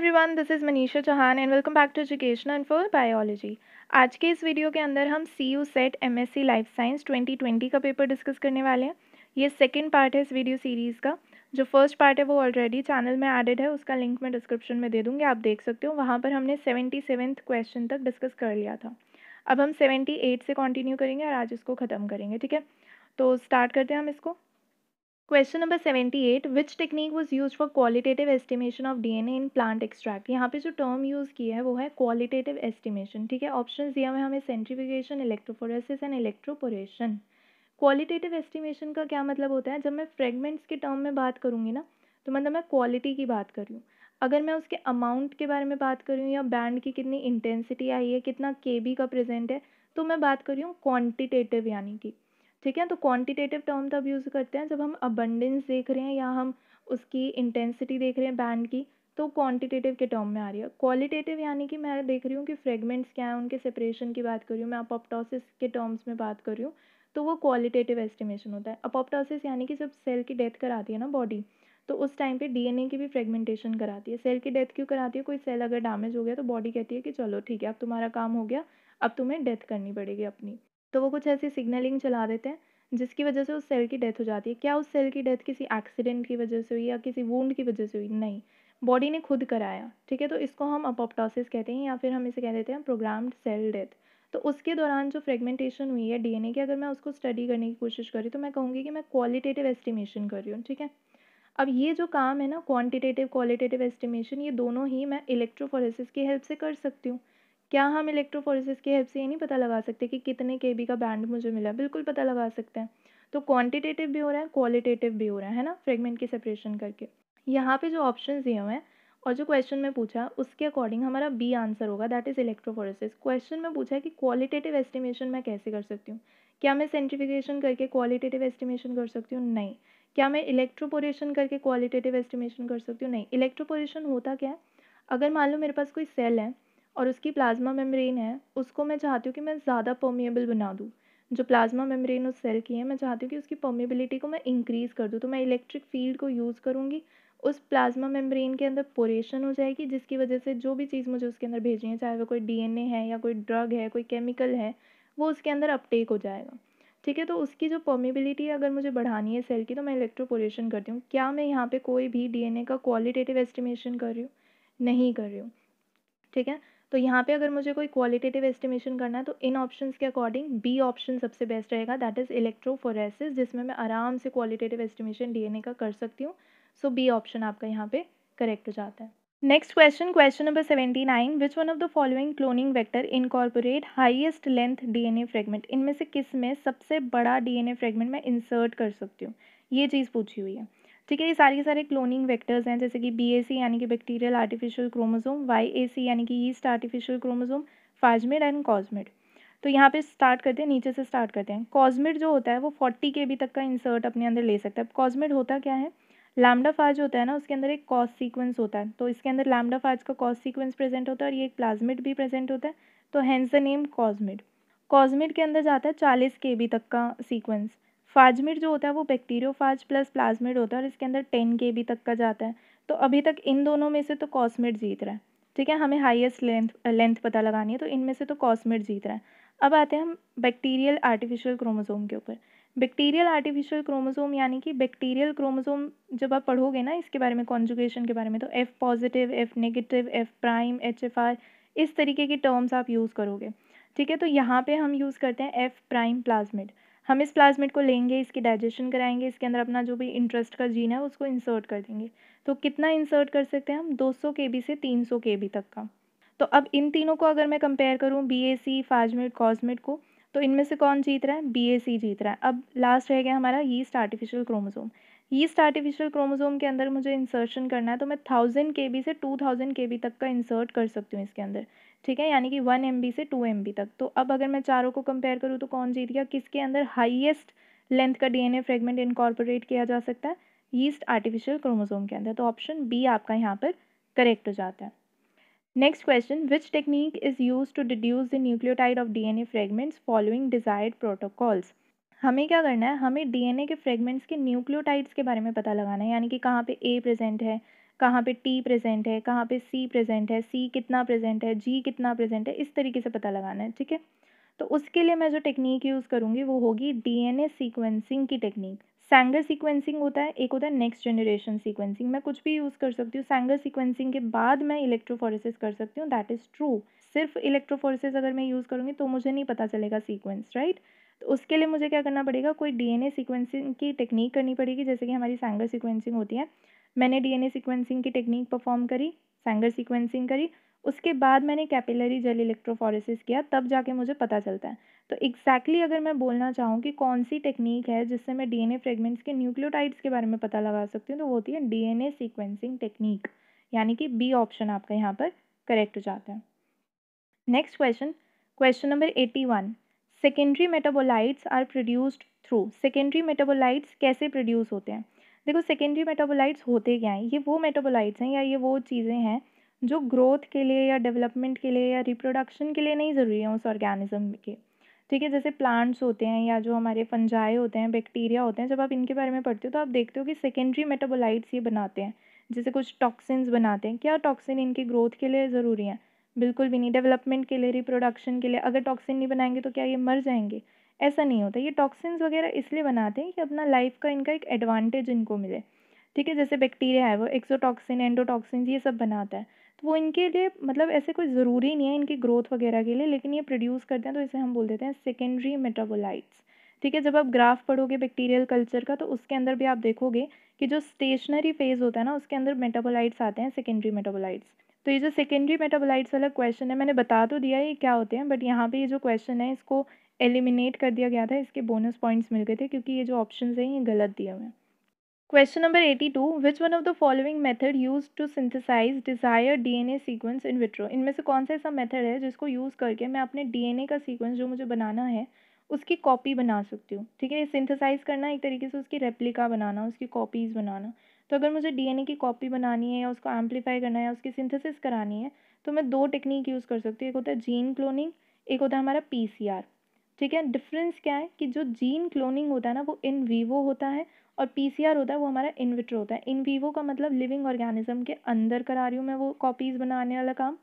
Everyone, this is Manisha Chauhan and welcome back to education and for biology. आज के इस video के अंदर हम CU set MSc life science 2020 का पेपर डिस्कस करने वाले हैं। ये सेकंड पार्ट है इस वीडियो सीरीज़ का। जो फर्स्ट पार्ट है वो ऑलरेडी चैनल में एडेड है, उसका लिंक मैं डिस्क्रिप्शन में दे दूँगी, आप देख सकते हो। वहाँ पर हमने 77th क्वेश्चन तक डिस्कस कर लिया था। अब हम 78 से कंटिन्यू करेंगे और आज इसको ख़त्म करेंगे, ठीक है। तो स्टार्ट करते हैं हम इसको। Question number 78, which technique was used for qualitative estimation of DNA in plant extract. यहाँ पे जो टर्म यूज़ किया है वो है क्वालिटेटिव एस्टिमेशन, ठीक है। ऑप्शन दिया हुआ है हमें centrifugation, electrophoresis and electroporation. Qualitative estimation का क्या मतलब होता है? जब मैं फ्रेगमेंट्स के टर्म में बात करूँगी ना, तो मतलब मैं क्वालिटी की बात कर रही हूँ। अगर मैं उसके अमाउंट के बारे में बात कर रही हूँ या बैंड की कितनी इंटेंसिटी आई है, कितना केबी का प्रेजेंट है, तो मैं बात कर रही हूँ क्वांटिटेटिव यानी कि, ठीक है। तो क्वांटिटेटिव टर्म तब यूज़ करते हैं जब हम अबंडेंस देख रहे हैं या हम उसकी इंटेंसिटी देख रहे हैं बैंड की, तो क्वांटिटेटिव के टर्म में आ रही है। क्वालिटेटिव यानी कि मैं देख रही हूँ कि फ्रेगमेंट्स क्या है, उनके सेपरेशन की बात कर रही हूँ, मैं अपोप्टोसिस के टर्म्स में बात कर रही हूँ, तो वो क्वालिटेटिव एस्टिमेशन होता है। अपोप्टोसिस यानी कि जब सेल की डेथ कराती है ना बॉडी, तो उस टाइम पे डीएनए की भी फ्रेगमेंटेशन कराती है। सेल की डेथ क्यों कराती है? कोई सेल अगर डैमेज हो गया तो बॉडी कहती है कि चलो ठीक है, अब तुम्हारा काम हो गया, अब तुम्हें डेथ करनी पड़ेगी अपनी। तो वो कुछ ऐसी सिग्नलिंग चला देते हैं जिसकी वजह से उस सेल की डेथ हो जाती है। क्या उस सेल की डेथ किसी एक्सीडेंट की वजह से हुई या किसी वुंड की वजह से हुई? नहीं, बॉडी ने खुद कराया, ठीक है। तो इसको हम अपोप्टोसिस कहते हैं या फिर हम इसे कह देते हैं प्रोग्राम्ड सेल डेथ। तो उसके दौरान जो फ्रेगमेंटेशन हुई है डीएनए की, अगर मैं उसको स्टडी करने की कोशिश करी तो मैं कहूँगी कि मैं क्वालिटेटिव एस्टिमेशन कर रही हूँ, ठीक है। अब ये जो काम है ना, क्वांटिटेटिव क्वालिटेटिव एस्टिमेशन, ये दोनों ही मैं इलेक्ट्रोफोरेसिस की हेल्प से कर सकती हूँ। क्या हम इलेक्ट्रोफोरेसिस की हेल्प से ये नहीं पता लगा सकते कि कितने केबी का बैंड मुझे मिला? बिल्कुल पता लगा सकते हैं। तो क्वांटिटेटिव भी हो रहा है, क्वालिटेटिव भी हो रहा है ना, फ्रेगमेंट की सेपरेशन करके। यहाँ पे जो ऑप्शंस दिए हुए हैं और जो क्वेश्चन में पूछा उसके अकॉर्डिंग हमारा बी आंसर होगा, दैट इज़ इलेक्ट्रोफोरेसिस। क्वेश्चन में पूछा है कि क्वालिटेटिव एस्टिमेशन मैं कैसे कर सकती हूँ। क्या मैं सेंट्रीफिकेशन करके क्वालिटेटिव एस्टिमेशन कर सकती हूँ? नहीं। क्या मैं इलेक्ट्रोपोरेशन करके क्वालिटेटिव एस्टिमेशन कर सकती हूँ? नहीं। इलेक्ट्रोपोरेशन होता क्या है? अगर मान लो मेरे पास कोई सेल है और उसकी प्लाज्मा मेम्ब्रेन है, उसको मैं चाहती हूँ कि मैं ज़्यादा परमिएबल बना दूँ। जो प्लाज्मा मेम्ब्रेन उस सेल की है, मैं चाहती हूँ कि उसकी परमिएबिलिटी को मैं इंक्रीज़ कर दूँ, तो मैं इलेक्ट्रिक फील्ड को यूज़ करूँगी। उस प्लाज्मा मेम्ब्रेन के अंदर पोरेशन हो जाएगी, जिसकी वजह से जो भी चीज़ मुझे उसके अंदर भेजनी है, चाहे वो कोई डीएनए है या कोई ड्रग है, कोई केमिकल है, वो उसके अंदर अपटेक हो जाएगा, ठीक है। तो उसकी जो परमिएबिलिटी है अगर मुझे बढ़ानी है सेल की, तो मैं इलेक्ट्रोपोरेशन करती हूँ। क्या मैं यहाँ पे कोई भी डीएनए का क्वालिटेटिव एस्टिमेशन कर रही हूँ? नहीं कर रही हूँ, ठीक है। तो यहाँ पे अगर मुझे कोई क्वालिटेटिव एस्टिमेशन करना है तो इन ऑप्शंस के अकॉर्डिंग बी ऑप्शन सबसे बेस्ट रहेगा, दैट इज़ इलेक्ट्रोफोरेसिस, जिसमें मैं आराम से क्वालिटेटिव एस्टिमेशन डीएनए का कर सकती हूँ। सो बी ऑप्शन आपका यहाँ पे करेक्ट हो जाता है। Next question, question number 79, which one of the following cloning vector incorporate highest length DNA fragment. इनमें से किस में सबसे बड़ा डीएनए फ्रेगमेंट मैं इंसर्ट कर सकती हूँ? ये चीज़ पूछी हुई है, ठीक है। ये सारे के सारे क्लोनिंग वेक्टर्स हैं, जैसे कि BAC यानी कि बैक्टीरियल आर्टिफिशियल क्रोमोसोम, YAC यानी कि yeast artificial chromosome, phasmid and cosmid. तो यहाँ पे स्टार्ट करते हैं, नीचे से स्टार्ट करते हैं। कॉस्मिड जो होता है वो 40 KB तक का इंसर्ट अपने अंदर ले सकता है। कॉस्मिड होता क्या है? लैम्डा फाज होता है ना, उसके अंदर एक कॉस सीक्वेंस होता है, तो इसके अंदर लैम्डा फाज का कॉस सीक्वेंस प्रेजेंट होता है और ये एक प्लाज्मिड भी प्रेजेंट होता है, तो hence the name cosmid. Cosmid के अंदर जाता है 40 KB तक का सीक्वेंस। फाजमिड जो होता है वो बैक्टीरियोफाज प्लस प्लाज्मिड होता है और इसके अंदर 10 KB तक का जाता है। तो अभी तक इन दोनों में से तो कॉस्मिड जीत रहा है, ठीक है। हमें हाईएस्ट लेंथ पता लगानी है, तो इनमें से तो कॉस्मिड जीत रहा है। अब आते हैं हम बैक्टीरियल आर्टिफिशियल क्रोमोसोम के ऊपर। बैक्टीरियल आर्टिफिशियल क्रोमोसोम यानी कि बैक्टीरियल क्रोमोसोम, जब आप पढ़ोगे ना इसके बारे में, कॉन्जुगेशन के बारे में, तो F positive, F negative, F prime, HFR, इस तरीके की टर्म्स आप यूज़ करोगे, ठीक है। तो यहाँ पे हम यूज़ करते हैं F प्राइम प्लाज्मिड। हम इस प्लाज्मिड को लेंगे, इसकी डाइजेशन कराएंगे, इसके अंदर अपना जो भी इंटरेस्ट का जीन है उसको इंसर्ट कर देंगे। तो कितना इंसर्ट कर सकते हैं हम? 200 KB से 300 KB तक का। तो अब इन तीनों को अगर मैं कंपेयर करूँ, BAC, फाजमिड, कॉस्मिड को, तो इनमें से कौन जीत रहा है? BAC जीत रहा है। अब लास्ट रह गया हमारा yeast artificial chromosome. Yeast artificial chromosome के अंदर मुझे इंसर्शन करना है, तो मैं 1000 KB से 2000 KB तक का इंसर्ट कर सकती हूँ इसके अंदर, ठीक है, यानी कि 1 MB से 2 MB तक। तो अब अगर मैं चारों को कंपेयर करूँ तो कौन जीत गया? किसके अंदर हाईएस्ट लेंथ का डीएनए फ्रेगमेंट इनकॉर्पोरेट किया जा सकता है? यीस्ट आर्टिफिशियल क्रोमोसोम के अंदर। तो ऑप्शन बी आपका यहाँ पर करेक्ट हो जाता है। Next question, which technique is use to deduce the nucleotide of DNA fragments following desired protocols. हमें क्या करना है? हमें डीएनए के फ्रेगमेंट्स के न्यूक्लियोटाइड्स के बारे में पता लगाना है, यानी कि कहाँ पे ए प्रेजेंट है, कहाँ पे टी प्रेजेंट है, कहाँ पे सी प्रेजेंट है, सी कितना प्रेजेंट है, जी कितना प्रेजेंट है, इस तरीके से पता लगाना है, ठीक है। तो उसके लिए मैं जो टेक्निक यूज़ करूँगी वो होगी डीएनए सीक्वेंसिंग की टेक्निक। सैंगर सीक्वेंसिंग होता है, एक होता है नेक्स्ट जनरेशन सीक्वेंसिंग। मैं कुछ भी यूज़ कर सकती हूँ, सैंगर सीक्वेंसिंग के बाद मैं इलेक्ट्रोफोरेसिस कर सकती हूँ, दैट इज़ ट्रू। सिर्फ इलेक्ट्रोफोरेसिस अगर मैं यूज़ करूँगी तो मुझे नहीं पता चलेगा सीक्वेंस, राइट। तो उसके लिए मुझे क्या करना पड़ेगा, कोई डीएनए सीक्वेंसिंग की टेक्निक करनी पड़ेगी, जैसे कि हमारी सैंगर सीक्वेंसिंग होती है। मैंने डीएनए सीक्वेंसिंग की टेक्निक परफॉर्म करी, सैंगर सीक्वेंसिंग करी, उसके बाद मैंने कैपिलरी जेल इलेक्ट्रोफोरेसिस किया, तब जाके मुझे पता चलता है। तो एग्जैक्टली अगर मैं बोलना चाहूँ कि कौन सी टेक्निक है जिससे मैं डीएनए फ्रेगमेंट्स के न्यूक्लियोटाइड्स के बारे में पता लगा सकती हूँ, तो वो होती है डीएनए सीक्वेंसिंग टेक्निक, यानी कि बी ऑप्शन आपका यहाँ पर करेक्ट हो जाता है। Next question, question number 81, secondary metabolites are produced through. Secondary metabolites कैसे प्रोड्यूस होते हैं? देखो, सेकेंडरी मेटाबोलाइट्स होते क्या हैं? ये वो मेटाबोलाइट्स हैं या ये वो चीज़ें हैं जो ग्रोथ के लिए या डेवलपमेंट के लिए या रिप्रोडक्शन के लिए नहीं ज़रूरी है उस ऑर्गेनिज्म के, ठीक है। जैसे प्लांट्स होते हैं या जो हमारे फंजाई होते हैं, बैक्टीरिया होते हैं, जब आप इनके बारे में पढ़ते हो तो आप देखते हो कि सेकेंडरी मेटाबोलाइट्स ये बनाते हैं, जैसे कुछ टॉक्सिन्स बनाते हैं। क्या टॉक्सिन इनकी ग्रोथ के लिए ज़रूरी हैं? बिल्कुल भी नहीं। डेवलपमेंट के लिए, रिप्रोडक्शन के लिए, अगर टॉक्सिन नहीं बनाएंगे तो क्या ये मर जाएंगे? ऐसा नहीं होता। ये टॉक्सिन्स वगैरह इसलिए बनाते हैं कि अपना लाइफ का इनका एक एडवांटेज इनको मिले, ठीक है। जैसे बैक्टीरिया है वो एक्सोटॉक्सिन, एंडोटॉक्सिन ये सब बनाता है, तो वो इनके लिए मतलब ऐसे कोई ज़रूरी नहीं है इनकी ग्रोथ वगैरह के लिए, लेकिन ये प्रोड्यूस करते हैं, तो इसे हम बोल देते हैं सेकेंडरी मेटाबोलाइट्स, ठीक है। जब आप ग्राफ पढ़ोगे बैक्टीरियल कल्चर का तो उसके अंदर भी आप देखोगे कि जो स्टेशनरी फेज होता है ना उसके अंदर मेटाबोलाइट्स आते हैं, सेकेंडरी मेटाबोलाइट्स। तो ये जो सेकेंडरी मेटाबोलाइट्स वाला क्वेश्चन है, मैंने बता तो दिया ये क्या होते हैं, बट यहाँ पे ये जो क्वेश्चन है इसको एलिमिनेट कर दिया गया था, इसके बोनस पॉइंट्स मिल गए थे क्योंकि ये जो ऑप्शन हैं ये गलत दिए हुए हैं। Question number 82, which one of the following method use to synthesise desired DNA sequence in vitro. इनमें से कौन सा ऐसा मेथड है जिसको यूज़ करके मैं अपने डीएनए का सीक्वेंस जो मुझे बनाना है उसकी कॉपी बना सकती हूँ, ठीक है। ये सिंथेसाइज करना एक तरीके से उसकी रेप्लिका बनाना, उसकी कॉपीज़ बनाना। तो अगर मुझे डीएनए की कॉपी बनानी है या उसको एम्पलीफाई करना है या उसकी सिंथेसिस करानी है तो मैं दो टेक्निक यूज़ कर सकती हूँ। एक होता है जीन क्लोनिंग, एक होता है हमारा पीसीआर, ठीक है। डिफरेंस क्या है कि जो जीन क्लोनिंग होता है ना वो इन वीवो होता है और पीसीआर होता है वो हमारा इन विट्रो होता है। इन वीवो का मतलब लिविंग ऑर्गेनिज्म के अंदर करा रही हूँ मैं वो कॉपीज़ बनाने वाला काम,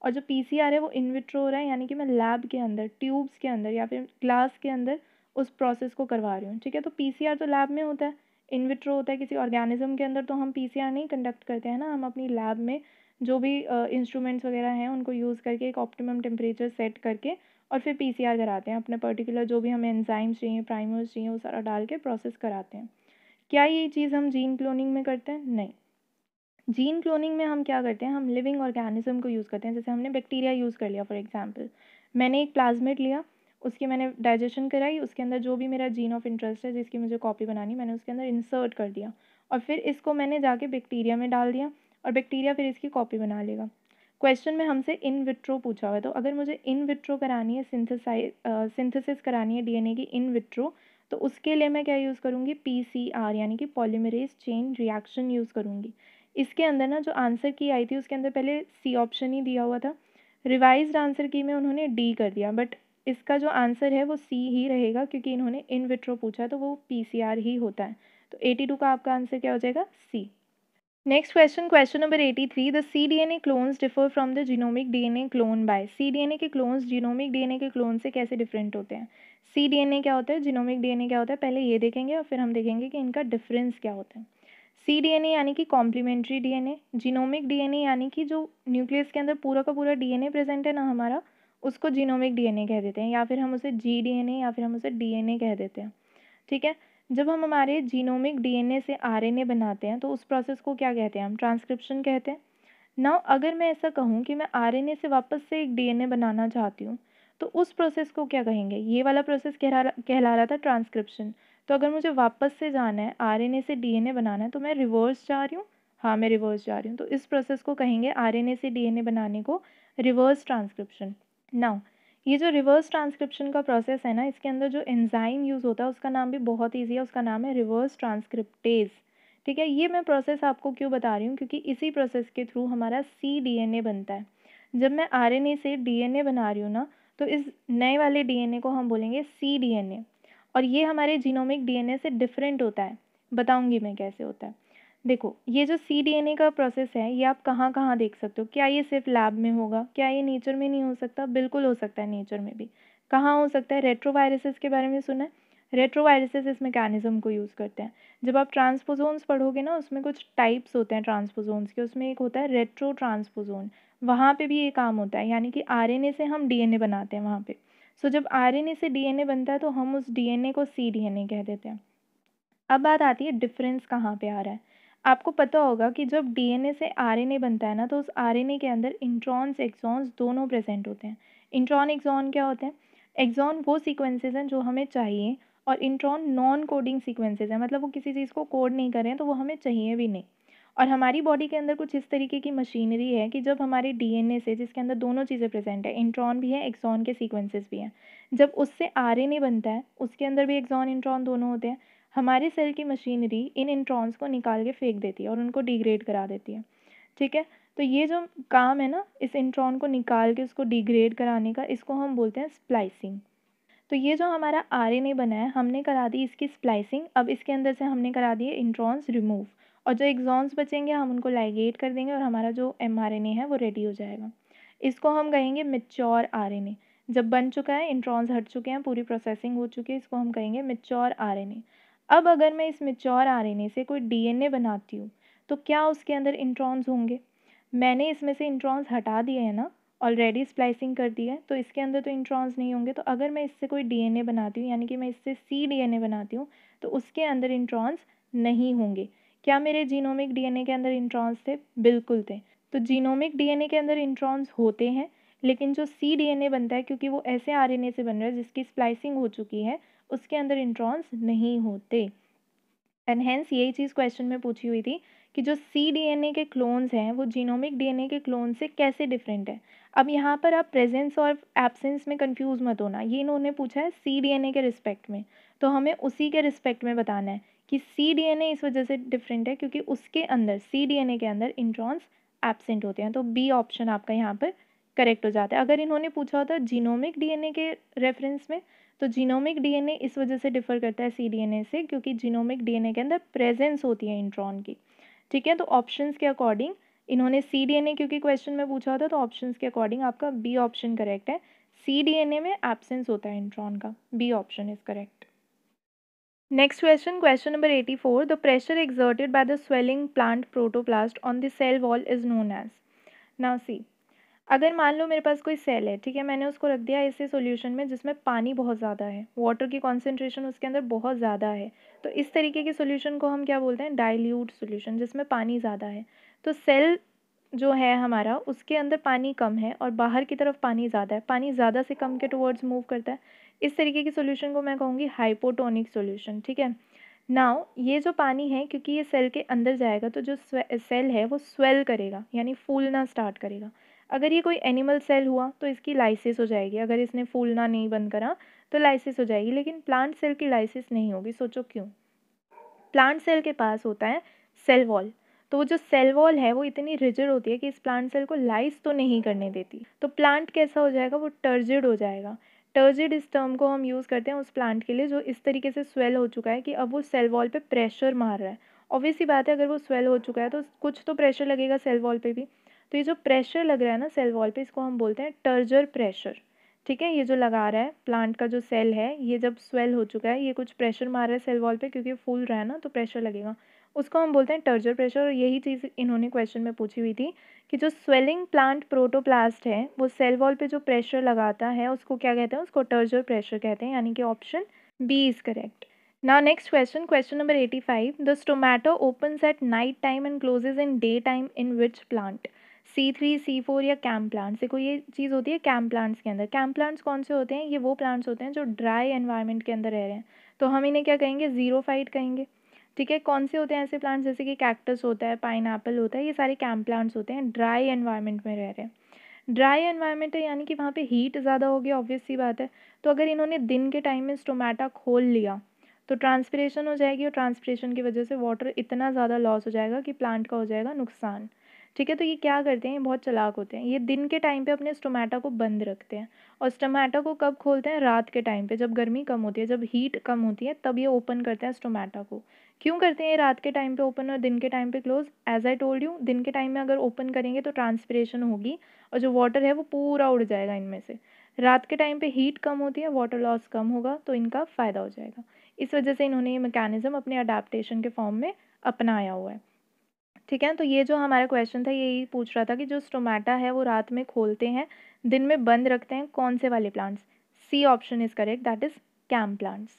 और जो पीसीआर है वो इन विट्रो हो रहा है, यानी कि मैं लैब के अंदर, ट्यूब्स के अंदर या फिर ग्लास के अंदर उस प्रोसेस को करवा रही हूँ, ठीक है। तो पीसीआर तो लैब में होता है, इन विट्रो होता है किसी ऑर्गेनिज्म के अंदर। तो हम पीसीआर नहीं कंडक्ट करते हैं ना, हम अपनी लैब में जो भी इंस्ट्रूमेंट्स वगैरह हैं उनको यूज़ करके एक ऑप्टिमम टेम्परेचर सेट करके और फिर पीसीआर कराते हैं अपने पर्टिकुलर जो भी हमें एंजाइम्स चाहिए, प्राइमर्स चाहिए, वो सारा डाल के प्रोसेस कराते हैं। क्या ये चीज़ हम जीन क्लोनिंग में करते हैं? नहीं। जीन क्लोनिंग में हम क्या करते हैं, हम लिविंग ऑर्गेनिज्म को यूज़ करते हैं। जैसे हमने बैक्टीरिया यूज़ कर लिया फॉर एग्जांपल, मैंने एक प्लाज्मिड लिया, उसकी मैंने डाइजेशन कराई, उसके अंदर जो भी मेरा जीन ऑफ इंटरेस्ट है जिसकी मुझे कॉपी बनानी मैंने उसके अंदर इंसर्ट कर दिया और फिर इसको मैंने जाके बैक्टीरिया में डाल दिया और बैक्टीरिया फिर इसकी कॉपी बना लेगा। क्वेश्चन में हमसे इन विट्रो पूछा हुआ है, तो अगर मुझे इन विट्रो करानी है, सिंथेसिस करानी है डीएनए की इन विट्रो, तो उसके लिए मैं क्या यूज़ करूँगी, पीसीआर यानी कि पॉलीमरेज चेन रिएक्शन यूज़ करूँगी। इसके अंदर ना जो आंसर की आई थी उसके अंदर पहले सी ऑप्शन ही दिया हुआ था, रिवाइज्ड आंसर की में उन्होंने डी कर दिया, बट इसका जो आंसर है वो सी ही रहेगा क्योंकि इन्होंने इन विट्रो पूछा है तो वो पीसीआर ही होता है। तो 82 का आपका आंसर क्या हो जाएगा, C. Next question, question number 83, the cDNA clones differ from the genomic DNA clone by. cDNA के क्लोन्स जीनोमिक डीएनए के क्लोन से कैसे डिफरेंट होते हैं? cDNA क्या होता है, जीनोमिक डीएनए क्या होता है, पहले ये देखेंगे और फिर हम देखेंगे कि इनका डिफरेंस क्या होता है। cDNA यानी कि कॉम्प्लीमेंट्री डीएनए, जीनोमिक डीएनए यानी कि जो न्यूक्लियस के अंदर पूरा का पूरा डीएनए प्रेजेंट है ना हमारा, उसको जीनोमिक डीएनए कह देते हैं, या फिर हम उसे जीडीएनए या फिर हम उसे डीएनए कह देते हैं, ठीक है। जब हम हमारे जीनोमिक डीएनए से आरएनए बनाते हैं तो उस प्रोसेस को क्या कहते हैं, हम ट्रांसक्रिप्शन कहते हैं। नाउ अगर मैं ऐसा कहूँ कि मैं आरएनए से वापस से एक डीएनए बनाना चाहती हूँ तो उस प्रोसेस को क्या कहेंगे, ये वाला प्रोसेस कहला रहा था ट्रांसक्रिप्शन। तो अगर मुझे वापस से जाना है आरएनए से डीएनए बनाना है तो मैं रिवर्स जा रही हूँ, हाँ मैं रिवर्स जा रही हूँ, तो इस प्रोसेस को कहेंगे आरएनए से डीएनए बनाने को रिवर्स ट्रांसक्रिप्शन। नाउ ये जो रिवर्स ट्रांसक्रिप्शन का प्रोसेस है ना, इसके अंदर जो एंजाइम यूज़ होता है उसका नाम भी बहुत ईजी है, उसका नाम है रिवर्स ट्रांसक्रिप्टेज, ठीक है। ये मैं प्रोसेस आपको क्यों बता रही हूँ, क्योंकि इसी प्रोसेस के थ्रू हमारा cDNA बनता है। जब मैं आरएनए से डीएनए बना रही हूँ ना तो इस नए वाले डीएनए को हम बोलेंगे cDNA, और ये हमारे जीनोमिक डीएनए से डिफरेंट होता है, बताऊँगी मैं कैसे होता है। देखो, ये जो cDNA का प्रोसेस है, ये आप कहाँ-कहाँ देख सकते हो? क्या ये सिर्फ़ लैब में होगा? क्या ये नेचर में नहीं हो सकता? बिल्कुल हो सकता है नेचर में भी। कहाँ हो सकता है? रेट्रोवायरसेस के बारे में सुना है? रेट्रोवायरसेस इस मैकेनिज़्म को यूज़ करते हैं। जब आप ट्रांसपोज़ोन्स पढ़ोगे ना, उसमें कुछ टाइप्स होते हैं ट्रांसपोज़ोन्स के, उसमें एक होता है रेट्रो ट्रांसपोज़ोन, वहाँ पे भी ये काम होता है, यानी कि आरएनए से हम डीएनए बनाते हैं वहाँ पे। सो जब आरएनए से डीएनए बनता है, तो हम उस डीएनए को cDNA कह देते हैं। अब बात आती है डिफरेंस कहाँ पे आ रहा है। आपको पता होगा कि जब डीएनए से आरएनए बनता है ना, तो उस आरएनए के अंदर इंट्रॉन्स एक्सॉन्स दोनों प्रेजेंट होते हैं। इंट्रॉन एक्सॉन क्या होते हैं? एक्सॉन वो सीक्वेंसेस हैं जो हमें चाहिए, और इंट्रॉन नॉन कोडिंग सीक्वेंसेस हैं, मतलब वो किसी चीज़ को कोड नहीं कर रहे हैं, तो वो हमें चाहिए भी नहीं। और हमारी बॉडी के अंदर कुछ इस तरीके की मशीनरी है कि जब हमारे डीएनए से, जिसके अंदर दोनों चीज़ें प्रेजेंट है, इंट्रॉन भी है, एक्सॉन के सीक्वेंसेस भी हैं, जब उससे आरएनए बनता है, उसके अंदर भी एक्सॉन इंट्रॉन दोनों होते हैं, हमारे सेल की मशीनरी इन इंट्रॉन्स को निकाल के फेंक देती है और उनको डिग्रेड करा देती है। ठीक है? तो ये जो काम है ना, इस इंट्रॉन को निकाल के उसको डिग्रेड कराने का, इसको हम बोलते हैं स्प्लाइसिंग। तो ये जो हमारा आरएनए बना है, हमने करा दी इसकी स्प्लाइसिंग। अब इसके अंदर से हमने करा दिए इंट्रॉन्स रिमूव, और जो एक्सॉन्स बचेंगे हम उनको लाइगेट कर देंगे, और हमारा जो एमआरएनए है वो रेडी हो जाएगा। इसको हम कहेंगे मैच्योर आरएनए। जब बन चुका है, इंट्रॉन्स हट चुके हैं, पूरी प्रोसेसिंग हो चुकी है, इसको हम कहेंगे मैच्योर आरएनए। अब अगर मैं इस मैच्योर आरएनए से कोई डीएनए बनाती हूँ, तो क्या उसके अंदर इंट्रॉन्स होंगे? मैंने इसमें से इंट्रॉन्स हटा दिए हैं ना, ऑलरेडी स्प्लाइसिंग कर दी है, तो इसके अंदर तो इंट्रॉन्स नहीं होंगे। तो अगर मैं इससे कोई डीएनए बनाती हूँ, यानी कि मैं इससे cDNA बनाती हूँ, तो उसके अंदर इंट्रॉन्स नहीं होंगे। क्या मेरे जीनोमिक डीएनए के अंदर इंट्रॉन्स थे? बिल्कुल थे। तो जीनोमिक डीएनए के अंदर इंट्रॉन्स होते हैं, लेकिन जो cDNA बनता है, क्योंकि वो ऐसे आरएनए से बन रहा है जिसकी स्प्लाइसिंग हो चुकी है, उसके अंदर इंट्रॉन्स नहीं होते। एंड हेंस यही चीज़ क्वेश्चन में पूछी हुई थी कि जो cDNA के क्लोन्स हैं, वो जीनोमिक डीएनए के क्लोन से कैसे डिफरेंट है। अब यहाँ पर आप प्रेजेंस और एब्सेंस में कंफ्यूज मत होना, ये इन्होंने पूछा है cDNA के रिस्पेक्ट में, तो हमें उसी के रिस्पेक्ट में बताना है कि cDNA इस वजह से डिफरेंट है क्योंकि उसके अंदर, cDNA के अंदर इंट्रॉन्स एब्सेंट होते हैं। तो बी ऑप्शन आपका यहाँ पर करेक्ट हो जाता है। अगर इन्होंने पूछा होता जीनोमिक डीएनए के रेफरेंस में, तो जीनोमिक डीएनए इस वजह से डिफर करता है cDNA से, क्योंकि जीनोमिक डीएनए के अंदर प्रेजेंस होती है इंट्रॉन की। ठीक है, तो ऑप्शंस के अकॉर्डिंग इन्होंने cDNA क्योंकि क्वेश्चन में पूछा होता, तो ऑप्शंस के अकॉर्डिंग आपका बी ऑप्शन करेक्ट है। cDNA में एब्सेंस होता है इंट्रॉन का, B option is correct. Next question, question number 84, the pressure exerted by the swelling plant protoplast on the cell wall is known as। Now see, अगर मान लो मेरे पास कोई cell है, ठीक है, मैंने उसको रख दिया ऐसे सॉल्यूशन में जिसमें पानी बहुत ज़्यादा है, वाटर की कॉन्सेंट्रेशन उसके अंदर बहुत ज़्यादा है, तो इस तरीके के सॉल्यूशन को हम क्या बोलते हैं? डाइल्यूट सॉल्यूशन, जिसमें पानी ज़्यादा है। तो सेल जो है हमारा, उसके अंदर पानी कम है और बाहर की तरफ पानी ज़्यादा है, पानी ज़्यादा से कम के टुवर्ड्स मूव करता है। इस तरीके के सॉल्यूशन को मैं कहूँगी हाइपोटोनिक सॉल्यूशन। ठीक है, नाउ ये जो पानी है, क्योंकि ये सेल के अंदर जाएगा, तो जो सेल है वो स्वेल करेगा, यानी फूलना स्टार्ट करेगा। अगर ये कोई एनिमल सेल हुआ तो इसकी लाइसिस हो जाएगी, अगर इसने फूलना नहीं बंद करा तो लाइसिस हो जाएगी, लेकिन प्लांट सेल की लाइसिस नहीं होगी। सोचो क्यों? प्लांट सेल के पास होता है सेल वॉल, तो वो जो सेल वॉल है वो इतनी रिजिड होती है कि इस प्लांट सेल को लाइस तो नहीं करने देती। तो प्लांट कैसा हो जाएगा? वो टर्जिड हो जाएगा। टर्जिड इस टर्म को हम यूज़ करते हैं उस प्लांट के लिए जो इस तरीके से स्वेल हो चुका है कि अब वो सेल वॉल पे प्रेशर मार रहा है। ऑब्वियस सी बात है, अगर वो स्वेल हो चुका है तो कुछ तो प्रेशर लगेगा सेल वॉल पे भी। तो ये जो प्रेशर लग रहा है ना सेल वॉल पे, इसको हम बोलते हैं टर्जर प्रेशर। ठीक है, ये जो लगा रहा है प्लांट का जो सेल है, ये जब स्वेल हो चुका है, ये कुछ प्रेशर मार रहा है सेल वॉल पे क्योंकि फूल रहा है ना, तो प्रेशर लगेगा, उसको हम बोलते हैं टर्जर प्रेशर। और यही चीज़ इन्होंने क्वेश्चन में पूछी हुई थी कि जो स्वेलिंग प्लांट प्रोटोप्लास्ट है, वो सेल वॉल पे जो प्रेशर लगाता है उसको क्या कहते हैं? उसको टर्जर प्रेशर कहते हैं, यानी कि option B is correct. Now next question, question number 85, the stomata opens at night time and closes in day time in which plant? C3, C4 या कैम प्लांट्स? देखो ये चीज़ होती है कैम प्लांट्स के अंदर। कैम प्लांट्स कौन से होते हैं? ये वो प्लांट्स होते हैं जो ड्राई एनवायरनमेंट के अंदर रह रहे हैं, तो हम इन्हें क्या कहेंगे? ज़ीरोफाइट कहेंगे। ठीक है, कौन से होते हैं ऐसे प्लांट्स? जैसे कि कैक्टस होता है, पाइनएप्पल होता है, ये सारे कैम प्लांट्स होते हैं, ड्राई एनवायरनमेंट में रह रहे हैं। ड्राई एनवायरनमेंट है यानी कि वहाँ पे हीट ज़्यादा होगी, ऑब्वियस सी बात है। तो अगर इन्होंने दिन के टाइम में स्टोमेटा खोल लिया तो ट्रांसपिरेशन हो जाएगी, और ट्रांसपिरेशन की वजह से वाटर इतना ज़्यादा लॉस हो जाएगा कि प्लांट का हो जाएगा नुकसान। ठीक है। तो ये क्या करते हैं, ये बहुत चालाक होते हैं। ये दिन के टाइम पे अपने स्टोमेटा को बंद रखते हैं और स्टोमेटा को कब खोलते हैं, रात के टाइम पे, जब गर्मी कम होती है, जब हीट कम होती है, तब ये ओपन करते हैं स्टोमेटा को। क्यों करते हैं ये रात के टाइम पे ओपन और दिन के टाइम पे close? As I told you, दिन के टाइम में अगर ओपन करेंगे तो ट्रांसपिरेशन होगी और जो वाटर है वो पूरा उड़ जाएगा इनमें से। रात के टाइम पे हीट कम होती है, वाटर लॉस कम होगा, तो इनका फ़ायदा हो जाएगा। इस वजह से इन्होंने ये मैकेनिज़्म अपने अडेप्टेशन के फॉर्म में अपनाया हुआ है। ठीक है। तो ये जो हमारा क्वेश्चन था यही पूछ रहा था कि जो स्टोमेटा है वो रात में खोलते हैं, दिन में बंद रखते हैं, कौन से वाले plants? C option is correct, that is CAM plants.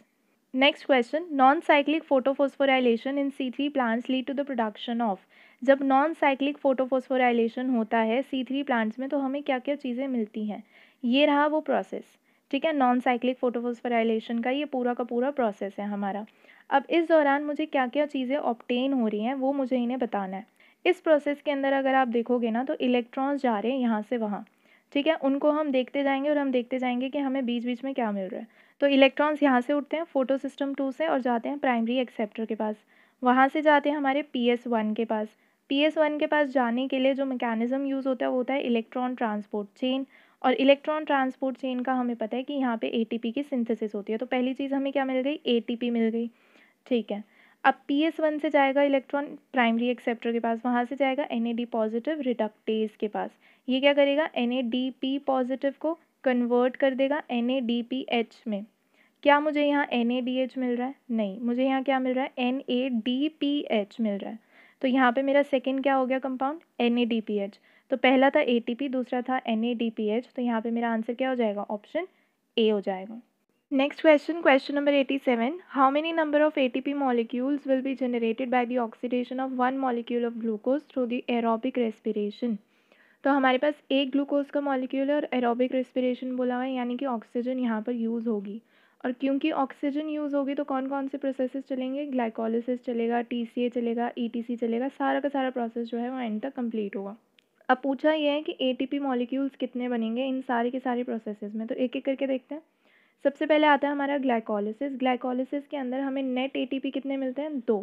Next question, non cyclic photophosphorylation in C3 plants lead to the production of. जब नॉन साइक्लिक फोटोफोस्फोराइलेशन होता है C3 प्लांट्स में तो हमें क्या क्या चीज़ें मिलती हैं? ये रहा वो प्रोसेस। ठीक है, नॉन साइक्लिक फोटोफोस्फोराइलेशन का ये पूरा का पूरा प्रोसेस है हमारा। अब इस दौरान मुझे क्या क्या चीज़ें ऑब्टेन हो रही हैं वो मुझे इन्हें बताना है। इस प्रोसेस के अंदर अगर आप देखोगे ना तो इलेक्ट्रॉन्स जा रहे हैं यहाँ से वहाँ। ठीक है, उनको हम देखते जाएंगे और हम देखते जाएंगे कि हमें बीच बीच में क्या मिल रहा है। तो इलेक्ट्रॉन्स यहाँ से उठते हैं फोटो सिस्टम 2 से और जाते हैं प्राइमरी एक्सेप्टर के पास। वहाँ से जाते हैं हमारे PS1 के पास। PS1 के पास जाने के लिए जो मैकेनिज़्म यूज़ होता है वो होता है इलेक्ट्रॉन ट्रांसपोर्ट चेन। और इलेक्ट्रॉन ट्रांसपोर्ट चेन का हमें पता है कि यहाँ पे ATP की सिंथेसिस होती है। तो पहली चीज़ हमें क्या मिल गई, ATP मिल गई। ठीक है, अब PS1 से जाएगा इलेक्ट्रॉन प्राइमरी एक्सेप्टर के पास, वहाँ से जाएगा NAD पॉजिटिव रिडक्टेज के पास। ये क्या करेगा, NADP पॉजिटिव को कन्वर्ट कर देगा NADPH में। क्या मुझे यहाँ NADH मिल रहा है? नहीं, मुझे यहाँ क्या मिल रहा है, NADPH मिल रहा है। तो यहाँ पे मेरा सेकंड क्या हो गया कंपाउंड, NADPH। तो पहला था ATP, दूसरा था NADPH, तो यहाँ पे मेरा आंसर क्या हो जाएगा, ऑप्शन A हो जाएगा। Next question, question number 87. How many number of ATP molecules will be generated by the oxidation of one molecule of glucose through the aerobic respiration? तो हमारे पास एक ग्लूकोज का मॉलिक्यूल है और एरोबिक रेस्पिरेशन बोला हुआ है, यानी कि ऑक्सीजन यहाँ पर यूज़ होगी। और क्योंकि ऑक्सीजन यूज़ होगी तो कौन कौन से प्रोसेसेस चलेंगे, ग्लाइकोलिसिस चलेगा, TCA चलेगा, ETC चलेगा, सारा का सारा प्रोसेस जो है वो एंड तक कंप्लीट होगा। अब पूछा यह है कि ATP मॉलिक्यूल्स कितने बनेंगे इन सारे के सारे प्रोसेसेस में, तो एक एक करके देखते हैं। सबसे पहले आता है हमारा ग्लाइकोलिसिस। ग्लाइकोलिसिस के अंदर हमें नेट ATP कितने मिलते हैं, 2।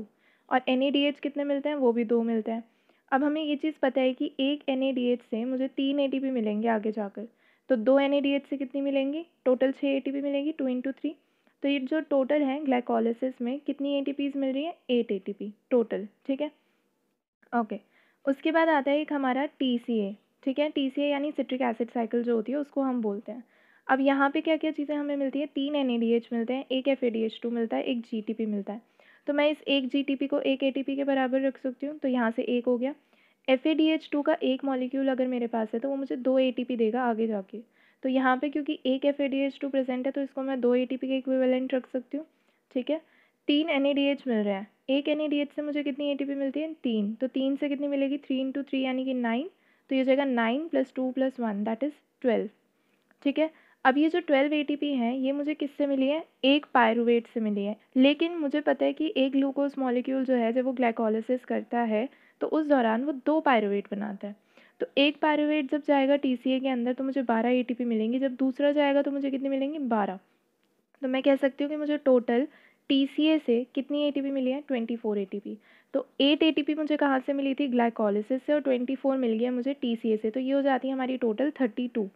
और NADH कितने मिलते हैं, वो भी 2 मिलते हैं। अब हमें ये चीज़ पता है कि एक NADH से मुझे 3 ATP मिलेंगे आगे जाकर। तो 2 NADH से कितनी मिलेंगी, टोटल 6 ATP मिलेगी, 2 × 3। तो ये जो टोटल है ग्लाइकोलिसिस में कितनी ATPs मिल रही है, 8 ATP टोटल। ठीक है, ओके। उसके बाद आता है एक हमारा TCA। ठीक है, TCA यानी सिट्रिक एसिड साइकिल जो होती है उसको हम बोलते हैं। अब यहाँ पे क्या क्या चीज़ें हमें मिलती है, 3 NADH मिलते हैं, एक FADH2 मिलता है, एक GTP मिलता है। तो मैं इस एक GTP को एक ATP के बराबर रख सकती हूँ, तो यहाँ से एक हो गया। FADH2 का एक मॉलिक्यूल अगर मेरे पास है तो वो मुझे 2 ATP देगा आगे जाके। तो यहाँ पे क्योंकि एक FADH2 प्रेजेंट है तो इसको मैं 2 ATP के इक्विवेलेंट रख सकती हूँ। ठीक है, 3 NADH मिल रहे हैं, एक NADH से मुझे कितनी ATP मिलती है, 3। तो 3 से कितनी मिलेगी, 3 × 3 यानी कि 9। तो ये हो जाएगा 9 + 2 + 1 दैट इज़ 12। ठीक है, अब ये जो 12 ATP हैं ये मुझे किससे मिली है, एक पायरुवेट से मिली है। लेकिन मुझे पता है कि एक ग्लूकोज मॉलिक्यूल जो है जब वो ग्लाइकोलिसिस करता है तो उस दौरान वो 2 पायरुवेट बनाता है। तो एक पायरुवेट जब जाएगा TCA के अंदर तो मुझे 12 ATP मिलेंगी, जब दूसरा जाएगा तो मुझे कितनी मिलेंगी, 12। तो मैं कह सकती हूँ कि मुझे टोटल TCA से कितनी ATP मिली है, 24 ATP। तो 8 ATP मुझे कहाँ से मिली थी, ग्लाइकोलिसिस से, और 24 मिल गया मुझे TCA से। तो ये हो जाती है हमारी टोटल 32।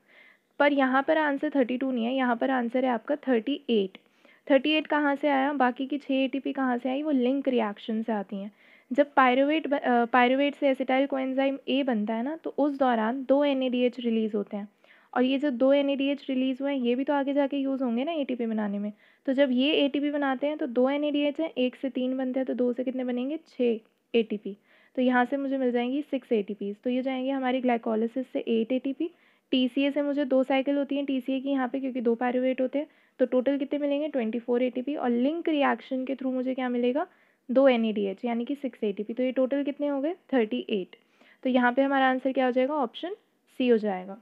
पर यहाँ पर आंसर 32 नहीं है, यहाँ पर आंसर है आपका 38। 38 कहाँ से आया, बाकी की 6 ATP कहाँ से आई, वो लिंक रिएक्शन से आती हैं। जब पायरुवेट से एसिटाइल कोएंजाइम A बनता है ना तो उस दौरान 2 NADH रिलीज़ होते हैं। और ये जो 2 NADH रिलीज़ हुए हैं ये भी तो आगे जाके यूज़ होंगे ना ATP बनाने में। तो जब ये ATP बनाते हैं तो 2 NADH हैं, 1 से 3 बनते हैं, तो 2 से कितने बनेंगे, 6 ATP। तो यहाँ से मुझे मिल जाएंगी 6 ATPs। तो ये जाएंगे हमारी ग्लाइकोलिसिस से 8 ATP। TCA से मुझे 2 साइकिल होती हैं TCA की यहाँ पे क्योंकि 2 पायरुवेट होते हैं। तो टोटल कितने मिलेंगे, 24 ATP। और लिंक रिएक्शन के थ्रू मुझे क्या मिलेगा, 2 NADH यानी कि 6 ATP। तो ये टोटल कितने हो गए, 38। तो यहाँ पे हमारा आंसर क्या हो जाएगा, ऑप्शन C हो जाएगा।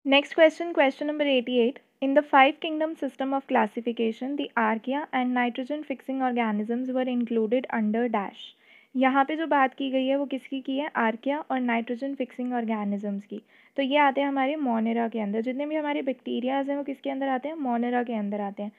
Next question, question number 88. In the five kingdom system of classification, the archaea and nitrogen fixing organisms were included under dash. यहाँ पे जो बात की गई है वो किसकी की है, आर्किया और नाइट्रोजन फिक्सिंग ऑर्गेनिजम्स की। तो ये आते हैं हमारे मोनेरा के अंदर, जितने भी हमारे बैक्टीरियाज हैं वो किसके अंदर आते हैं, मोनेरा के अंदर आते हैं।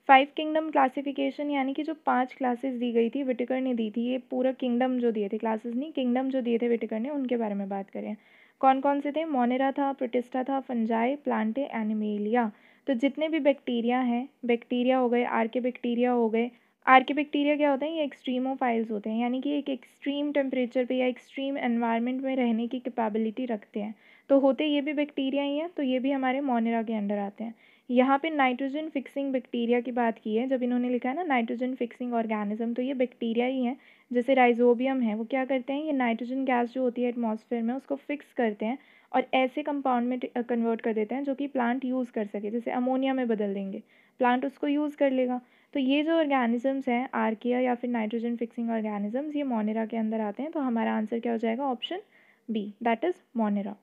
फाइव किंगडम क्लासिफिकेशन यानी कि जो 5 क्लासेस दी गई थी विटेकर ने दी थी, ये पूरा किंगडम जो दिए थे, क्लासेस नहीं किंगडम जो दिए थे विटेकर ने, उनके बारे में बात करें। कौन कौन से थे? मोनेरा था, प्रोटिस्टा था, फंजाई, प्लांटे, एनिमेलिया। तो जितने भी बैक्टीरिया हैं, बैक्टीरिया हो गए, आर्के बैक्टीरिया हो गए। आर्के बैक्टीरिया क्या होते हैं? ये एक्सट्रीमोफाइल्स होते हैं, यानी कि एक एक्सट्रीम टेम्परेचर पे या एक्सट्रीम एनवायरनमेंट में रहने की कैपेबिलिटी रखते हैं। तो होते ये भी बैक्टीरिया ही हैं, तो ये भी हमारे मोनेरा के अंडर आते हैं। यहाँ पे नाइट्रोजन फिक्सिंग बैक्टीरिया की बात की है, जब इन्होंने लिखा है ना नाइट्रोजन फिक्सिंग ऑर्गेनिज्म, तो ये बैक्टीरिया ही हैं। जैसे राइजोबियम है, वो क्या करते हैं? ये नाइट्रोजन गैस जो होती है एटमॉस्फेयर में, उसको फिक्स करते हैं और ऐसे कंपाउंड में कन्वर्ट कर देते हैं जो कि प्लांट यूज़ कर सके। जैसे अमोनिया में बदल देंगे, प्लांट उसको यूज़ कर लेगा। तो ये जो ऑर्गेनिजम्स हैं आर्किया या फिर नाइट्रोजन फिक्सिंग ऑर्गेनिजम्स, ये मोनेरा के अंदर आते हैं। तो हमारा आंसर क्या हो जाएगा? Option B, that is Monera.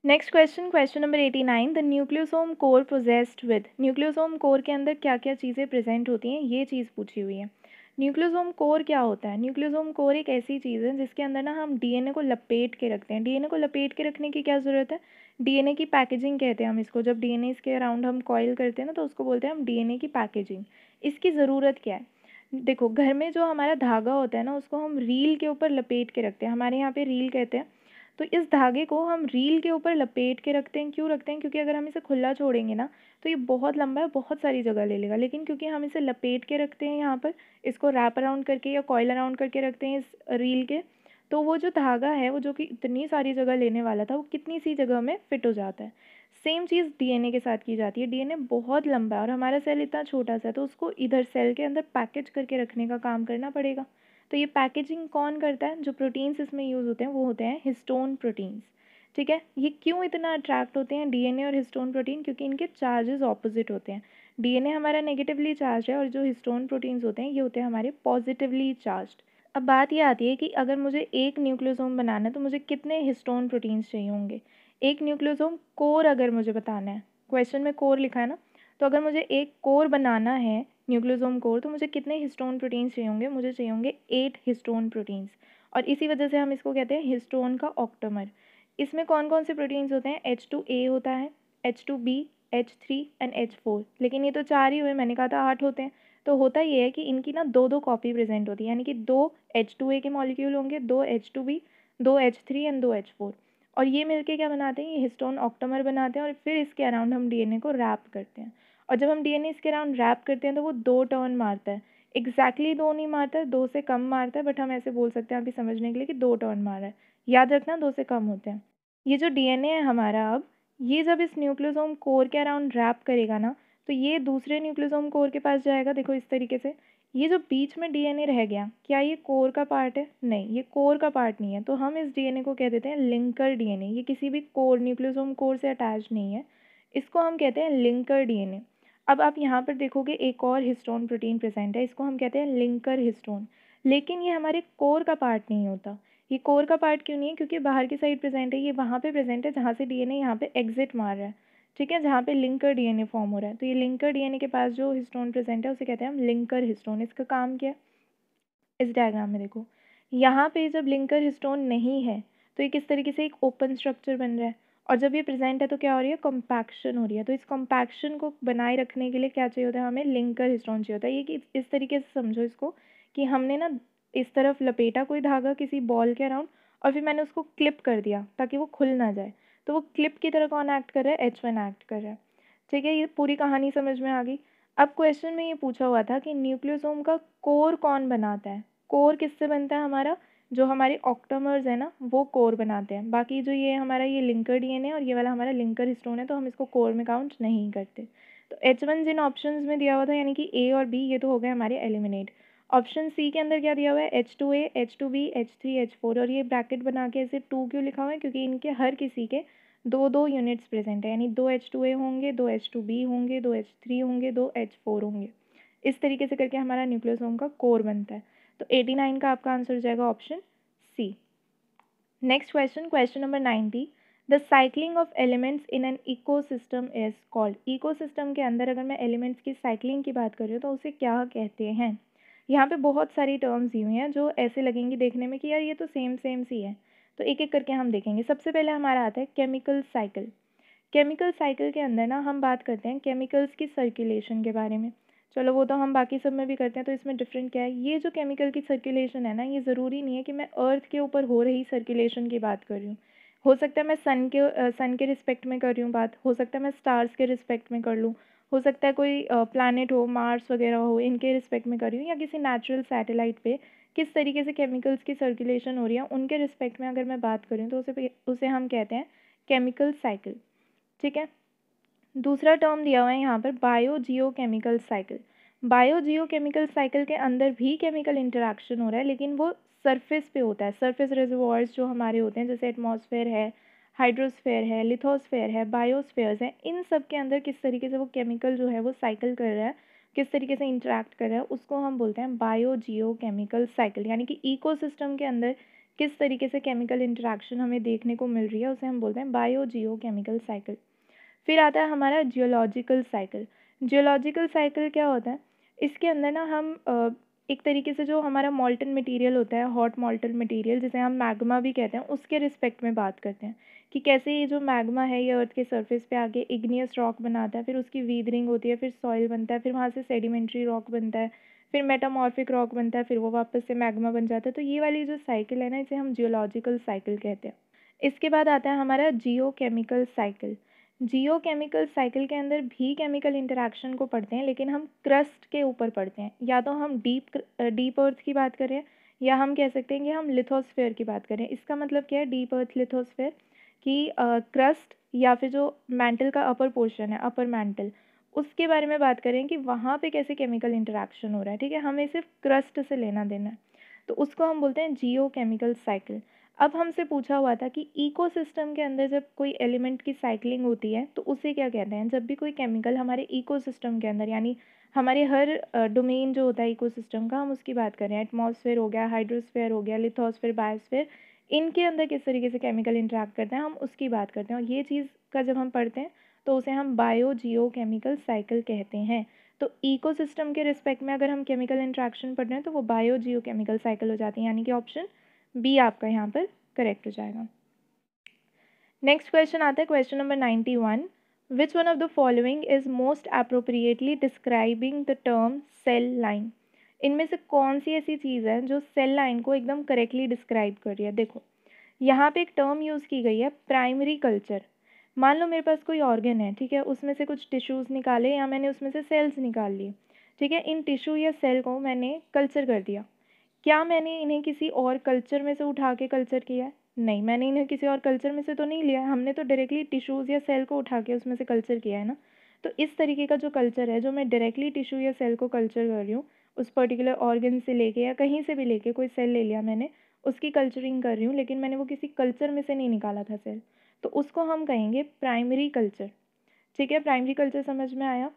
Next question, question number 89, the nucleosome core possessed with. Nucleosome core के अंदर क्या क्या चीज़ें प्रेजेंट होती हैं, ये चीज़ पूछी हुई है। न्यूक्लियोसोम कोर क्या होता है? न्यूक्लियोसोम कोर एक ऐसी चीज़ है जिसके अंदर ना हम डीएनए को लपेट के रखते हैं। डीएनए को लपेट के रखने की क्या ज़रूरत है? डीएनए की पैकेजिंग कहते हैं हम इसको। जब डीएनए इसके अराउंड हम कॉइल करते हैं ना, तो उसको बोलते हैं हम डीएनए की पैकेजिंग। इसकी ज़रूरत क्या है? देखो, घर में जो हमारा धागा होता है ना, उसको हम रील के ऊपर लपेट के रखते हैं, हमारे यहाँ पे रील कहते हैं। तो इस धागे को हम रील के ऊपर लपेट के रखते हैं। क्यों रखते हैं? क्योंकि अगर हम इसे खुला छोड़ेंगे ना, तो ये बहुत लंबा है, बहुत सारी जगह ले लेगा। लेकिन क्योंकि हम इसे लपेट के रखते हैं यहाँ पर, इसको रैप अराउंड करके या कॉइल अराउंड करके रखते हैं इस रील के, तो वो जो धागा है, वो जो कि इतनी सारी जगह लेने वाला था, वो कितनी सी जगह में फिट हो जाता है। सेम चीज़ डीएनए के साथ की जाती है। डीएनए बहुत लंबा है और हमारा सेल इतना छोटा सा है, तो उसको इधर सेल के अंदर पैकेज करके रखने का काम करना पड़ेगा। तो ये पैकेजिंग कौन करता है? जो प्रोटीन्स इसमें यूज़ होते हैं वो होते हैं हिस्टोन प्रोटीन्स। ठीक है, ये क्यों इतना अट्रैक्ट होते हैं डीएनए और हिस्टोन प्रोटीन? क्योंकि इनके चार्जेस ऑपोजिट होते हैं। डीएनए हमारा नेगेटिवली चार्ज है और जो हिस्टोन प्रोटीन्स होते हैं ये होते हैं हमारे पॉजिटिवली चार्ज्ड। अब बात ये आती है कि अगर मुझे एक न्यूक्लियोसोम बनाना है तो मुझे कितने हिस्टोन प्रोटीन्स चाहिए होंगे? एक न्यूक्लियोसोम कोर अगर मुझे बताना है, क्वेश्चन में कोर लिखा है ना, तो अगर मुझे एक कोर बनाना है न्यूक्लियोसोम कोर, तो मुझे कितने हिस्टोन प्रोटीन्स चाहिए होंगे? मुझे चाहिए होंगे 8 हिस्टोन प्रोटीन्स। और इसी वजह से हम इसको कहते हैं हिस्टोन का ऑक्टोमर। इसमें कौन कौन से प्रोटीन्स होते हैं? H2A होता है, H2B, H3 एंड H4। लेकिन ये तो 4 ही हुए, मैंने कहा था 8 होते हैं। तो होता ये है कि इनकी ना दो दो कॉपी प्रेजेंट होती है, यानी कि 2 H2A के मॉलिक्यूल होंगे, 2 H2B, 2 H3 एंड 2 H4। और ये मिलके क्या बनाते हैं? ये हिस्टोन ऑक्टोमर बनाते हैं और फिर इसके अराउंड हम डीएनए को रैप करते हैं। और जब हम डीएनए इसके अराउंड रैप करते हैं तो वो 2 टर्न मारता है। एग्जैक्टली 2 नहीं मारता है, 2 से कम मारता है, बट हम ऐसे बोल सकते हैं अभी समझने के लिए कि 2 टर्न मार रहा है। याद रखना 2 से कम होते हैं। ये जो डीएनए है हमारा, अब ये जब इस न्यूक्लियोसोम कोर के अराउंड रैप करेगा ना, तो ये दूसरे न्यूक्लियोसोम कोर के पास जाएगा। देखो इस तरीके से, ये जो बीच में डीएनए रह गया, क्या ये कोर का पार्ट है? नहीं, ये कोर का पार्ट नहीं है। तो हम इस डीएनए को कह देते हैं लिंकर डीएनए। ये किसी भी कोर, न्यूक्लियोसोम कोर से अटैच नहीं है, इसको हम कहते हैं लिंकर डीएनए। अब आप यहाँ पर देखोगे एक और हिस्टोन प्रोटीन प्रेजेंट है, इसको हम कहते हैं लिंकर हिस्टोन। लेकिन ये हमारे कोर का पार्ट नहीं होता। ये कोर का पार्ट क्यों नहीं है? क्योंकि बाहर की साइड प्रेजेंट है, ये वहाँ पे प्रेजेंट है जहाँ से डीएनए यहाँ पे एग्जिट मार रहा है। ठीक है, जहाँ पे लिंकर डीएनए फॉर्म हो रहा है। तो ये लिंकर डीएनए के पास जो हिस्टोन प्रेजेंट है उसे कहते हैं हम लिंकर हिस्टोन। इसका काम क्या है? इस डायग्राम में देखो, यहाँ पे जब लिंकर हिस्टोन नहीं है तो ये किस तरीके से एक ओपन स्ट्रक्चर बन रहा है, और जब ये प्रेजेंट है तो क्या हो रही है? कॉम्पैक्शन हो रही है। तो इस कॉम्पैक्शन को बनाए रखने के लिए क्या चाहिए होता है? हमें लिंकर हिस्टोन चाहिए होता है। ये कि इस तरीके से समझो इसको, कि हमने ना इस तरफ लपेटा कोई धागा किसी बॉल के अराउंड, और फिर मैंने उसको क्लिप कर दिया ताकि वो खुल ना जाए। तो वो क्लिप की तरह कौन एक्ट कर रहा है? H1 एक्ट कर रहा है। ठीक है, ये पूरी कहानी समझ में आ गई। अब क्वेश्चन में ये पूछा हुआ था कि न्यूक्लियोसोम का कोर कौन बनाता है? कोर किससे बनता है हमारा? जो हमारे ऑक्टोमर्स है ना, वो कोर बनाते हैं। बाकी जो ये हमारा ये लिंकर डीएनए और ये वाला हमारा लिंकर हिस्टोन है, तो हम इसको कोर में काउंट नहीं करते। तो H1 जिन ऑप्शंस में दिया हुआ था, यानी कि A और B, ये तो हो गए हमारे एलिमिनेट। ऑप्शन सी के अंदर क्या दिया हुआ है? H2A, H2B, H3, H4। और ये ब्रैकेट बना के ऐसे 2 क्यों लिखा हुआ है? क्योंकि इनके हर किसी के दो दो यूनिट्स प्रेजेंट है, यानी 2 H2A होंगे, 2 H2B होंगे, 2 H3 होंगे, 2 H4 होंगे। इस तरीके से करके हमारा न्यूक्लियोसोम का कोर बनता है। तो 89 का आपका आंसर हो जाएगा option C. Next question, question number 90, the cycling of elements in an ecosystem is called. Ecosystem के अंदर अगर मैं एलिमेंट्स की साइक्लिंग की बात कर रही हूँ तो उसे क्या कहते हैं? यहाँ पे बहुत सारी टर्म्स दी हुई हैं जो ऐसे लगेंगी देखने में कि यार ये तो सेम सेम सी है। तो एक एक करके हम देखेंगे। सबसे पहले हमारा आता है केमिकल साइकिल। केमिकल साइकिल के अंदर ना हम बात करते हैं केमिकल्स की सर्कुलेशन के बारे में। चलो वो तो हम बाकी सब में भी करते हैं, तो इसमें डिफरेंट क्या है, ये जो केमिकल की सर्कुलेशन है ना, ये ज़रूरी नहीं है कि मैं अर्थ के ऊपर हो रही सर्कुलेशन की बात कर रही हूँ। हो सकता है मैं सन के रिस्पेक्ट में कर रही हूँ बात, हो सकता है मैं स्टार्स के रिस्पेक्ट में कर लूँ, हो सकता है कोई प्लैनेट हो, मार्स वगैरह हो, इनके रिस्पेक्ट में कर रही हूँ, या किसी नेचुरल सैटेलाइट पे किस तरीके से केमिकल्स की सर्कुलेशन हो रही है उनके रिस्पेक्ट में अगर मैं बात करूँ, तो उसे हम कहते हैं केमिकल साइकिल। ठीक है। दूसरा टर्म दिया हुआ है यहाँ पर बायो जियो केमिकल साइकिल। बायो जियो केमिकल साइकिल के अंदर भी केमिकल इंटरेक्शन हो रहा है, लेकिन वो सरफेस पे होता है। सरफेस रिजर्वॉयर्स जो हमारे होते हैं, जैसे एटमॉस्फेयर है, हाइड्रोस्फेयर है, लिथोस्फेयर है, बायोस्फेयर्स हैं, इन सब के अंदर किस तरीके से वो केमिकल जो है वो साइकिल कर रहा है, किस तरीके से इंटरेक्ट कर रहा है, उसको हम बोलते हैं बायो जियो केमिकल साइकिल। यानी कि इकोसिस्टम के अंदर किस तरीके से केमिकल इंटरेक्शन हमें देखने को मिल रही है, उसे हम बोलते हैं बायो जियो केमिकल साइकिल। फिर आता है हमारा जियोलॉजिकल साइकिल। जियोलॉजिकल साइकिल क्या होता है, इसके अंदर ना हम एक तरीके से जो हमारा मॉल्टन मटेरियल होता है, हॉट मॉल्टन मटेरियल जिसे हम मैग्मा भी कहते हैं, उसके रिस्पेक्ट में बात करते हैं कि कैसे ये जो मैग्मा है ये अर्थ के सरफेस पे आके इग्नियस रॉक बनाता है, फिर उसकी वीदरिंग होती है, फिर सॉइल बनता है, फिर वहाँ से सेडिमेंट्री रॉक बनता है, फिर मेटामॉर्फिक रॉक बनता है, फिर वो वापस से मैग्मा बन जाता है। तो ये वाली जो साइकिल है ना, इसे हम जियोलॉजिकल साइकिल कहते हैं। इसके बाद आता है हमारा जियो केमिकल साइकिल। जियो केमिकल साइकिल के अंदर भी केमिकल इंटरेक्शन को पढ़ते हैं, लेकिन हम क्रस्ट के ऊपर पढ़ते हैं। या तो हम डीप अर्थ की बात करें, या हम कह सकते हैं कि हम लिथोस्फेयर की बात करें। इसका मतलब क्या है डीप अर्थ लिथोस्फेयर, कि क्रस्ट या फिर जो मैंटल का अपर पोर्शन है, अपर मैंटल, उसके बारे में बात करें कि वहाँ पे कैसे केमिकल इंटरेक्शन हो रहा है। ठीक है, हमें सिर्फ क्रस्ट से लेना देना है, तो उसको हम बोलते हैं जियो केमिकल साइकिल। अब हमसे पूछा हुआ था कि इकोसिस्टम के अंदर जब कोई एलिमेंट की साइक्लिंग होती है तो उसे क्या कहते हैं। जब भी कोई केमिकल हमारे इकोसिस्टम के अंदर, यानी हमारे हर डोमेन जो होता है इकोसिस्टम का, हम उसकी बात करें, एटमॉस्फेयर हो गया, हाइड्रोस्फेयर हो गया, लिथोस्फेयर, बायोस्फेयर, इनके अंदर किस तरीके से केमिकल इंटरेक्ट करते हैं, हम उसकी बात करते हैं। और ये चीज़ का जब हम पढ़ते हैं तो उसे हम बायो जियो केमिकल साइकिल कहते हैं। तो इकोसिस्टम के रिस्पेक्ट में अगर हम केमिकल इंट्रैक्शन पढ़ रहे हैं तो वो बायो जियो केमिकल साइकिल हो जाती है, यानी कि ऑप्शन बी आपका यहाँ पर करेक्ट हो जाएगा। नेक्स्ट क्वेश्चन आता है question number 91। Which one of the following is most appropriately describing the term cell line. इनमें से कौन सी ऐसी चीज़ है जो सेल लाइन को एकदम करेक्टली डिस्क्राइब कर रही है। देखो यहाँ पे एक टर्म यूज़ की गई है प्राइमरी कल्चर। मान लो मेरे पास कोई ऑर्गन है, ठीक है, उसमें से कुछ टिश्यूज़ निकाले या मैंने उसमें से सेल्स निकाल लिए। ठीक है, इन टिश्यू या सेल को मैंने कल्चर कर दिया। क्या मैंने इन्हें किसी और कल्चर में से उठा के कल्चर किया है? नहीं, मैंने इन्हें किसी और कल्चर में से तो नहीं लिया है, हमने तो डायरेक्टली टिश्यूज़ या सेल को उठा के उसमें से कल्चर किया है ना। तो इस तरीके का जो कल्चर है, जो मैं डायरेक्टली टिश्यू या सेल को कल्चर कर रही हूँ, उस पर्टिकुलर ऑर्गन से लेके या कहीं से भी लेके कोई सेल ले लिया मैंने, उसकी कल्चरिंग कर रही हूँ, लेकिन मैंने वो किसी कल्चर में से नहीं निकाला था सेल, तो उसको हम कहेंगे प्राइमरी कल्चर। ठीक है, प्राइमरी कल्चर समझ में आया।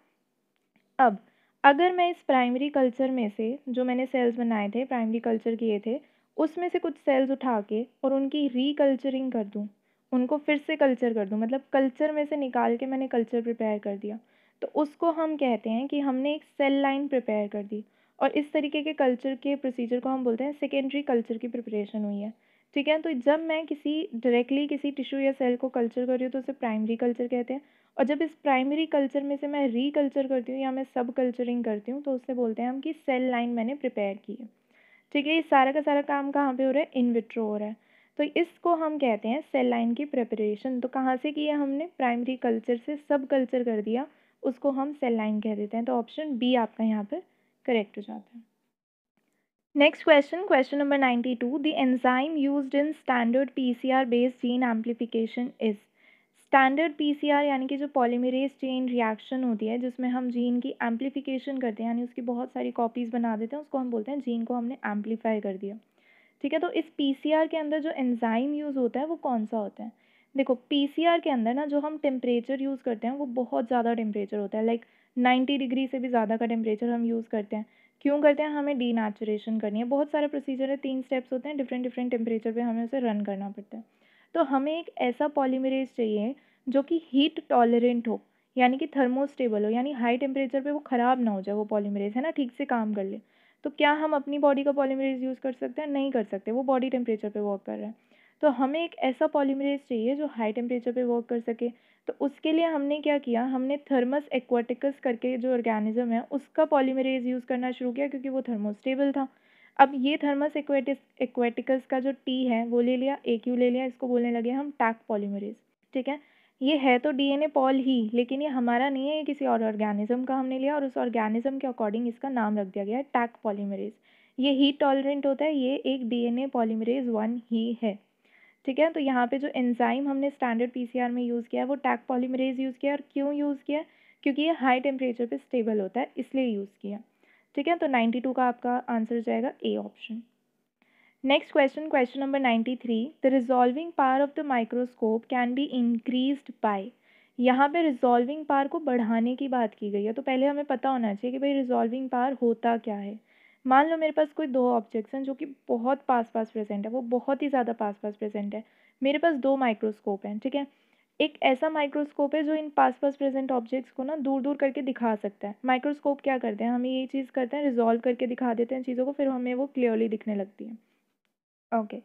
अब अगर मैं इस प्राइमरी कल्चर में से जो मैंने सेल्स बनाए थे, प्राइमरी कल्चर किए थे, उसमें से कुछ सेल्स उठा के और उनकी रीकल्चरिंग कर दूँ, उनको फिर से कल्चर कर दूँ, मतलब कल्चर में से निकाल के मैंने कल्चर प्रिपेयर कर दिया, तो उसको हम कहते हैं कि हमने एक सेल लाइन प्रिपेयर कर दी। और इस तरीके के कल्चर के प्रोसीजर को हम बोलते हैं सेकेंडरी कल्चर की प्रिपरेशन हुई है। ठीक है, तो जब मैं डायरेक्टली किसी टिश्यू या सेल को कल्चर कर रही हूँ तो उसे प्राइमरी कल्चर कहते हैं। और जब इस प्राइमरी कल्चर में से मैं रीकल्चर करती हूँ या मैं सब कल्चरिंग करती हूँ तो उससे बोलते हैं हम कि सेल लाइन मैंने प्रिपेयर की है। ठीक है, ये सारा का सारा काम कहाँ पे हो रहा है, इन विट्रो हो रहा है। तो इसको हम कहते हैं सेल लाइन की प्रिपरेशन। तो कहाँ से किया हमने, प्राइमरी कल्चर से सब कल्चर कर दिया, उसको हम सेल लाइन कह देते हैं। तो ऑप्शन बी आपका यहाँ पर करेक्ट हो जाता है। Next question, question number 92। The enzyme used in standard PCR based gene amplification is. Standard PCR यानी कि जो पॉलीमरेज चेन रिएक्शन होती है जिसमें हम जीन की एम्पलीफिकेशन करते हैं, यानी उसकी बहुत सारी कॉपीज़ बना देते हैं, उसको हम बोलते हैं जीन को हमने एम्पलीफाई कर दिया। ठीक है, तो इस पीसीआर के अंदर जो एंजाइम यूज़ होता है वो कौन सा होता है। देखो पीसीआर के अंदर ना जो हम टेम्परेचर यूज़ करते हैं वो बहुत ज़्यादा टेम्परेचर होता है, लाइक 90 डिग्री से भी ज़्यादा का टेम्परेचर हम यूज़ करते हैं। क्यों करते हैं, हमें डीनेचुरेशन करनी है, बहुत सारा प्रोसीजर है, 3 स्टेप्स होते हैं, डिफरेंट डिफरेंट टेम्परेचर पे हमें उसे रन करना पड़ता है। तो हमें एक ऐसा पॉलीमरेज चाहिए जो कि हीट टॉलरेंट हो, यानी कि थर्मोस्टेबल हो, यानी हाई टेम्परेचर पे वो ख़राब ना हो जाए वो पॉलीमरेज, है ना, ठीक से काम कर ले। तो क्या हम अपनी बॉडी का पॉलीमरेज यूज़ कर सकते हैं, नहीं कर सकते, वो बॉडी टेम्परेचर पे वर्क कर रहा है। तो हमें एक ऐसा पॉलीमरेज चाहिए जो हाई टेम्परेचर पे वर्क कर सके। तो उसके लिए हमने क्या किया, हमने थर्मस एक्वाटिकस करके जो ऑर्गेनिज्म है उसका पॉलीमरेज यूज़ करना शुरू किया क्योंकि वो थर्मोस्टेबल था। अब ये थर्मस एक्वाटिकस का जो टी है वो ले लिया, एक यू ले लिया, इसको बोलने लगे हम टैक पॉलीमरेज। ठीक है, ये है तो डीएनए पॉल ही, लेकिन ये हमारा नहीं है, ये किसी और ऑर्गेनिज्म का हमने लिया और उस ऑर्गेनिज्म के अकॉर्डिंग इसका नाम रख दिया गया है टैक पॉलीमरेज। ये हीट टॉलरेंट होता है, ये एक डीएनए पॉलीमरेज 1 ही है। ठीक है, तो यहाँ पे जो एंजाइम हमने स्टैंडर्ड पीसीआर में यूज़ किया है वो टैक पॉलीमरेज यूज़ किया, और क्यों यूज़ किया, क्योंकि ये हाई टेम्परेचर पे स्टेबल होता है इसलिए यूज़ किया। ठीक है, तो 92 का आपका आंसर हो जाएगा A option. Next question, question number 93, the resolving power of the microscope can be increased by. यहाँ पे रिजॉल्विंग पावर को बढ़ाने की बात की गई है, तो पहले हमें पता होना चाहिए कि भाई रिजॉल्विंग पावर होता क्या है। मान लो मेरे पास कोई दो ऑब्जेक्ट्स हैं जो कि बहुत पास पास प्रेजेंट है, वो बहुत ही ज़्यादा पास पास प्रेजेंट है। मेरे पास दो माइक्रोस्कोप हैं, ठीक है। एक ऐसा माइक्रोस्कोप है जो इन पास पास प्रेजेंट ऑब्जेक्ट्स को ना दूर दूर करके दिखा सकता है। माइक्रोस्कोप क्या करते हैं, हमें ये चीज़ करते हैं, रिजॉल्व करके दिखा देते हैं चीज़ों को, फिर हमें वो क्लियरली दिखने लगती है। ओके,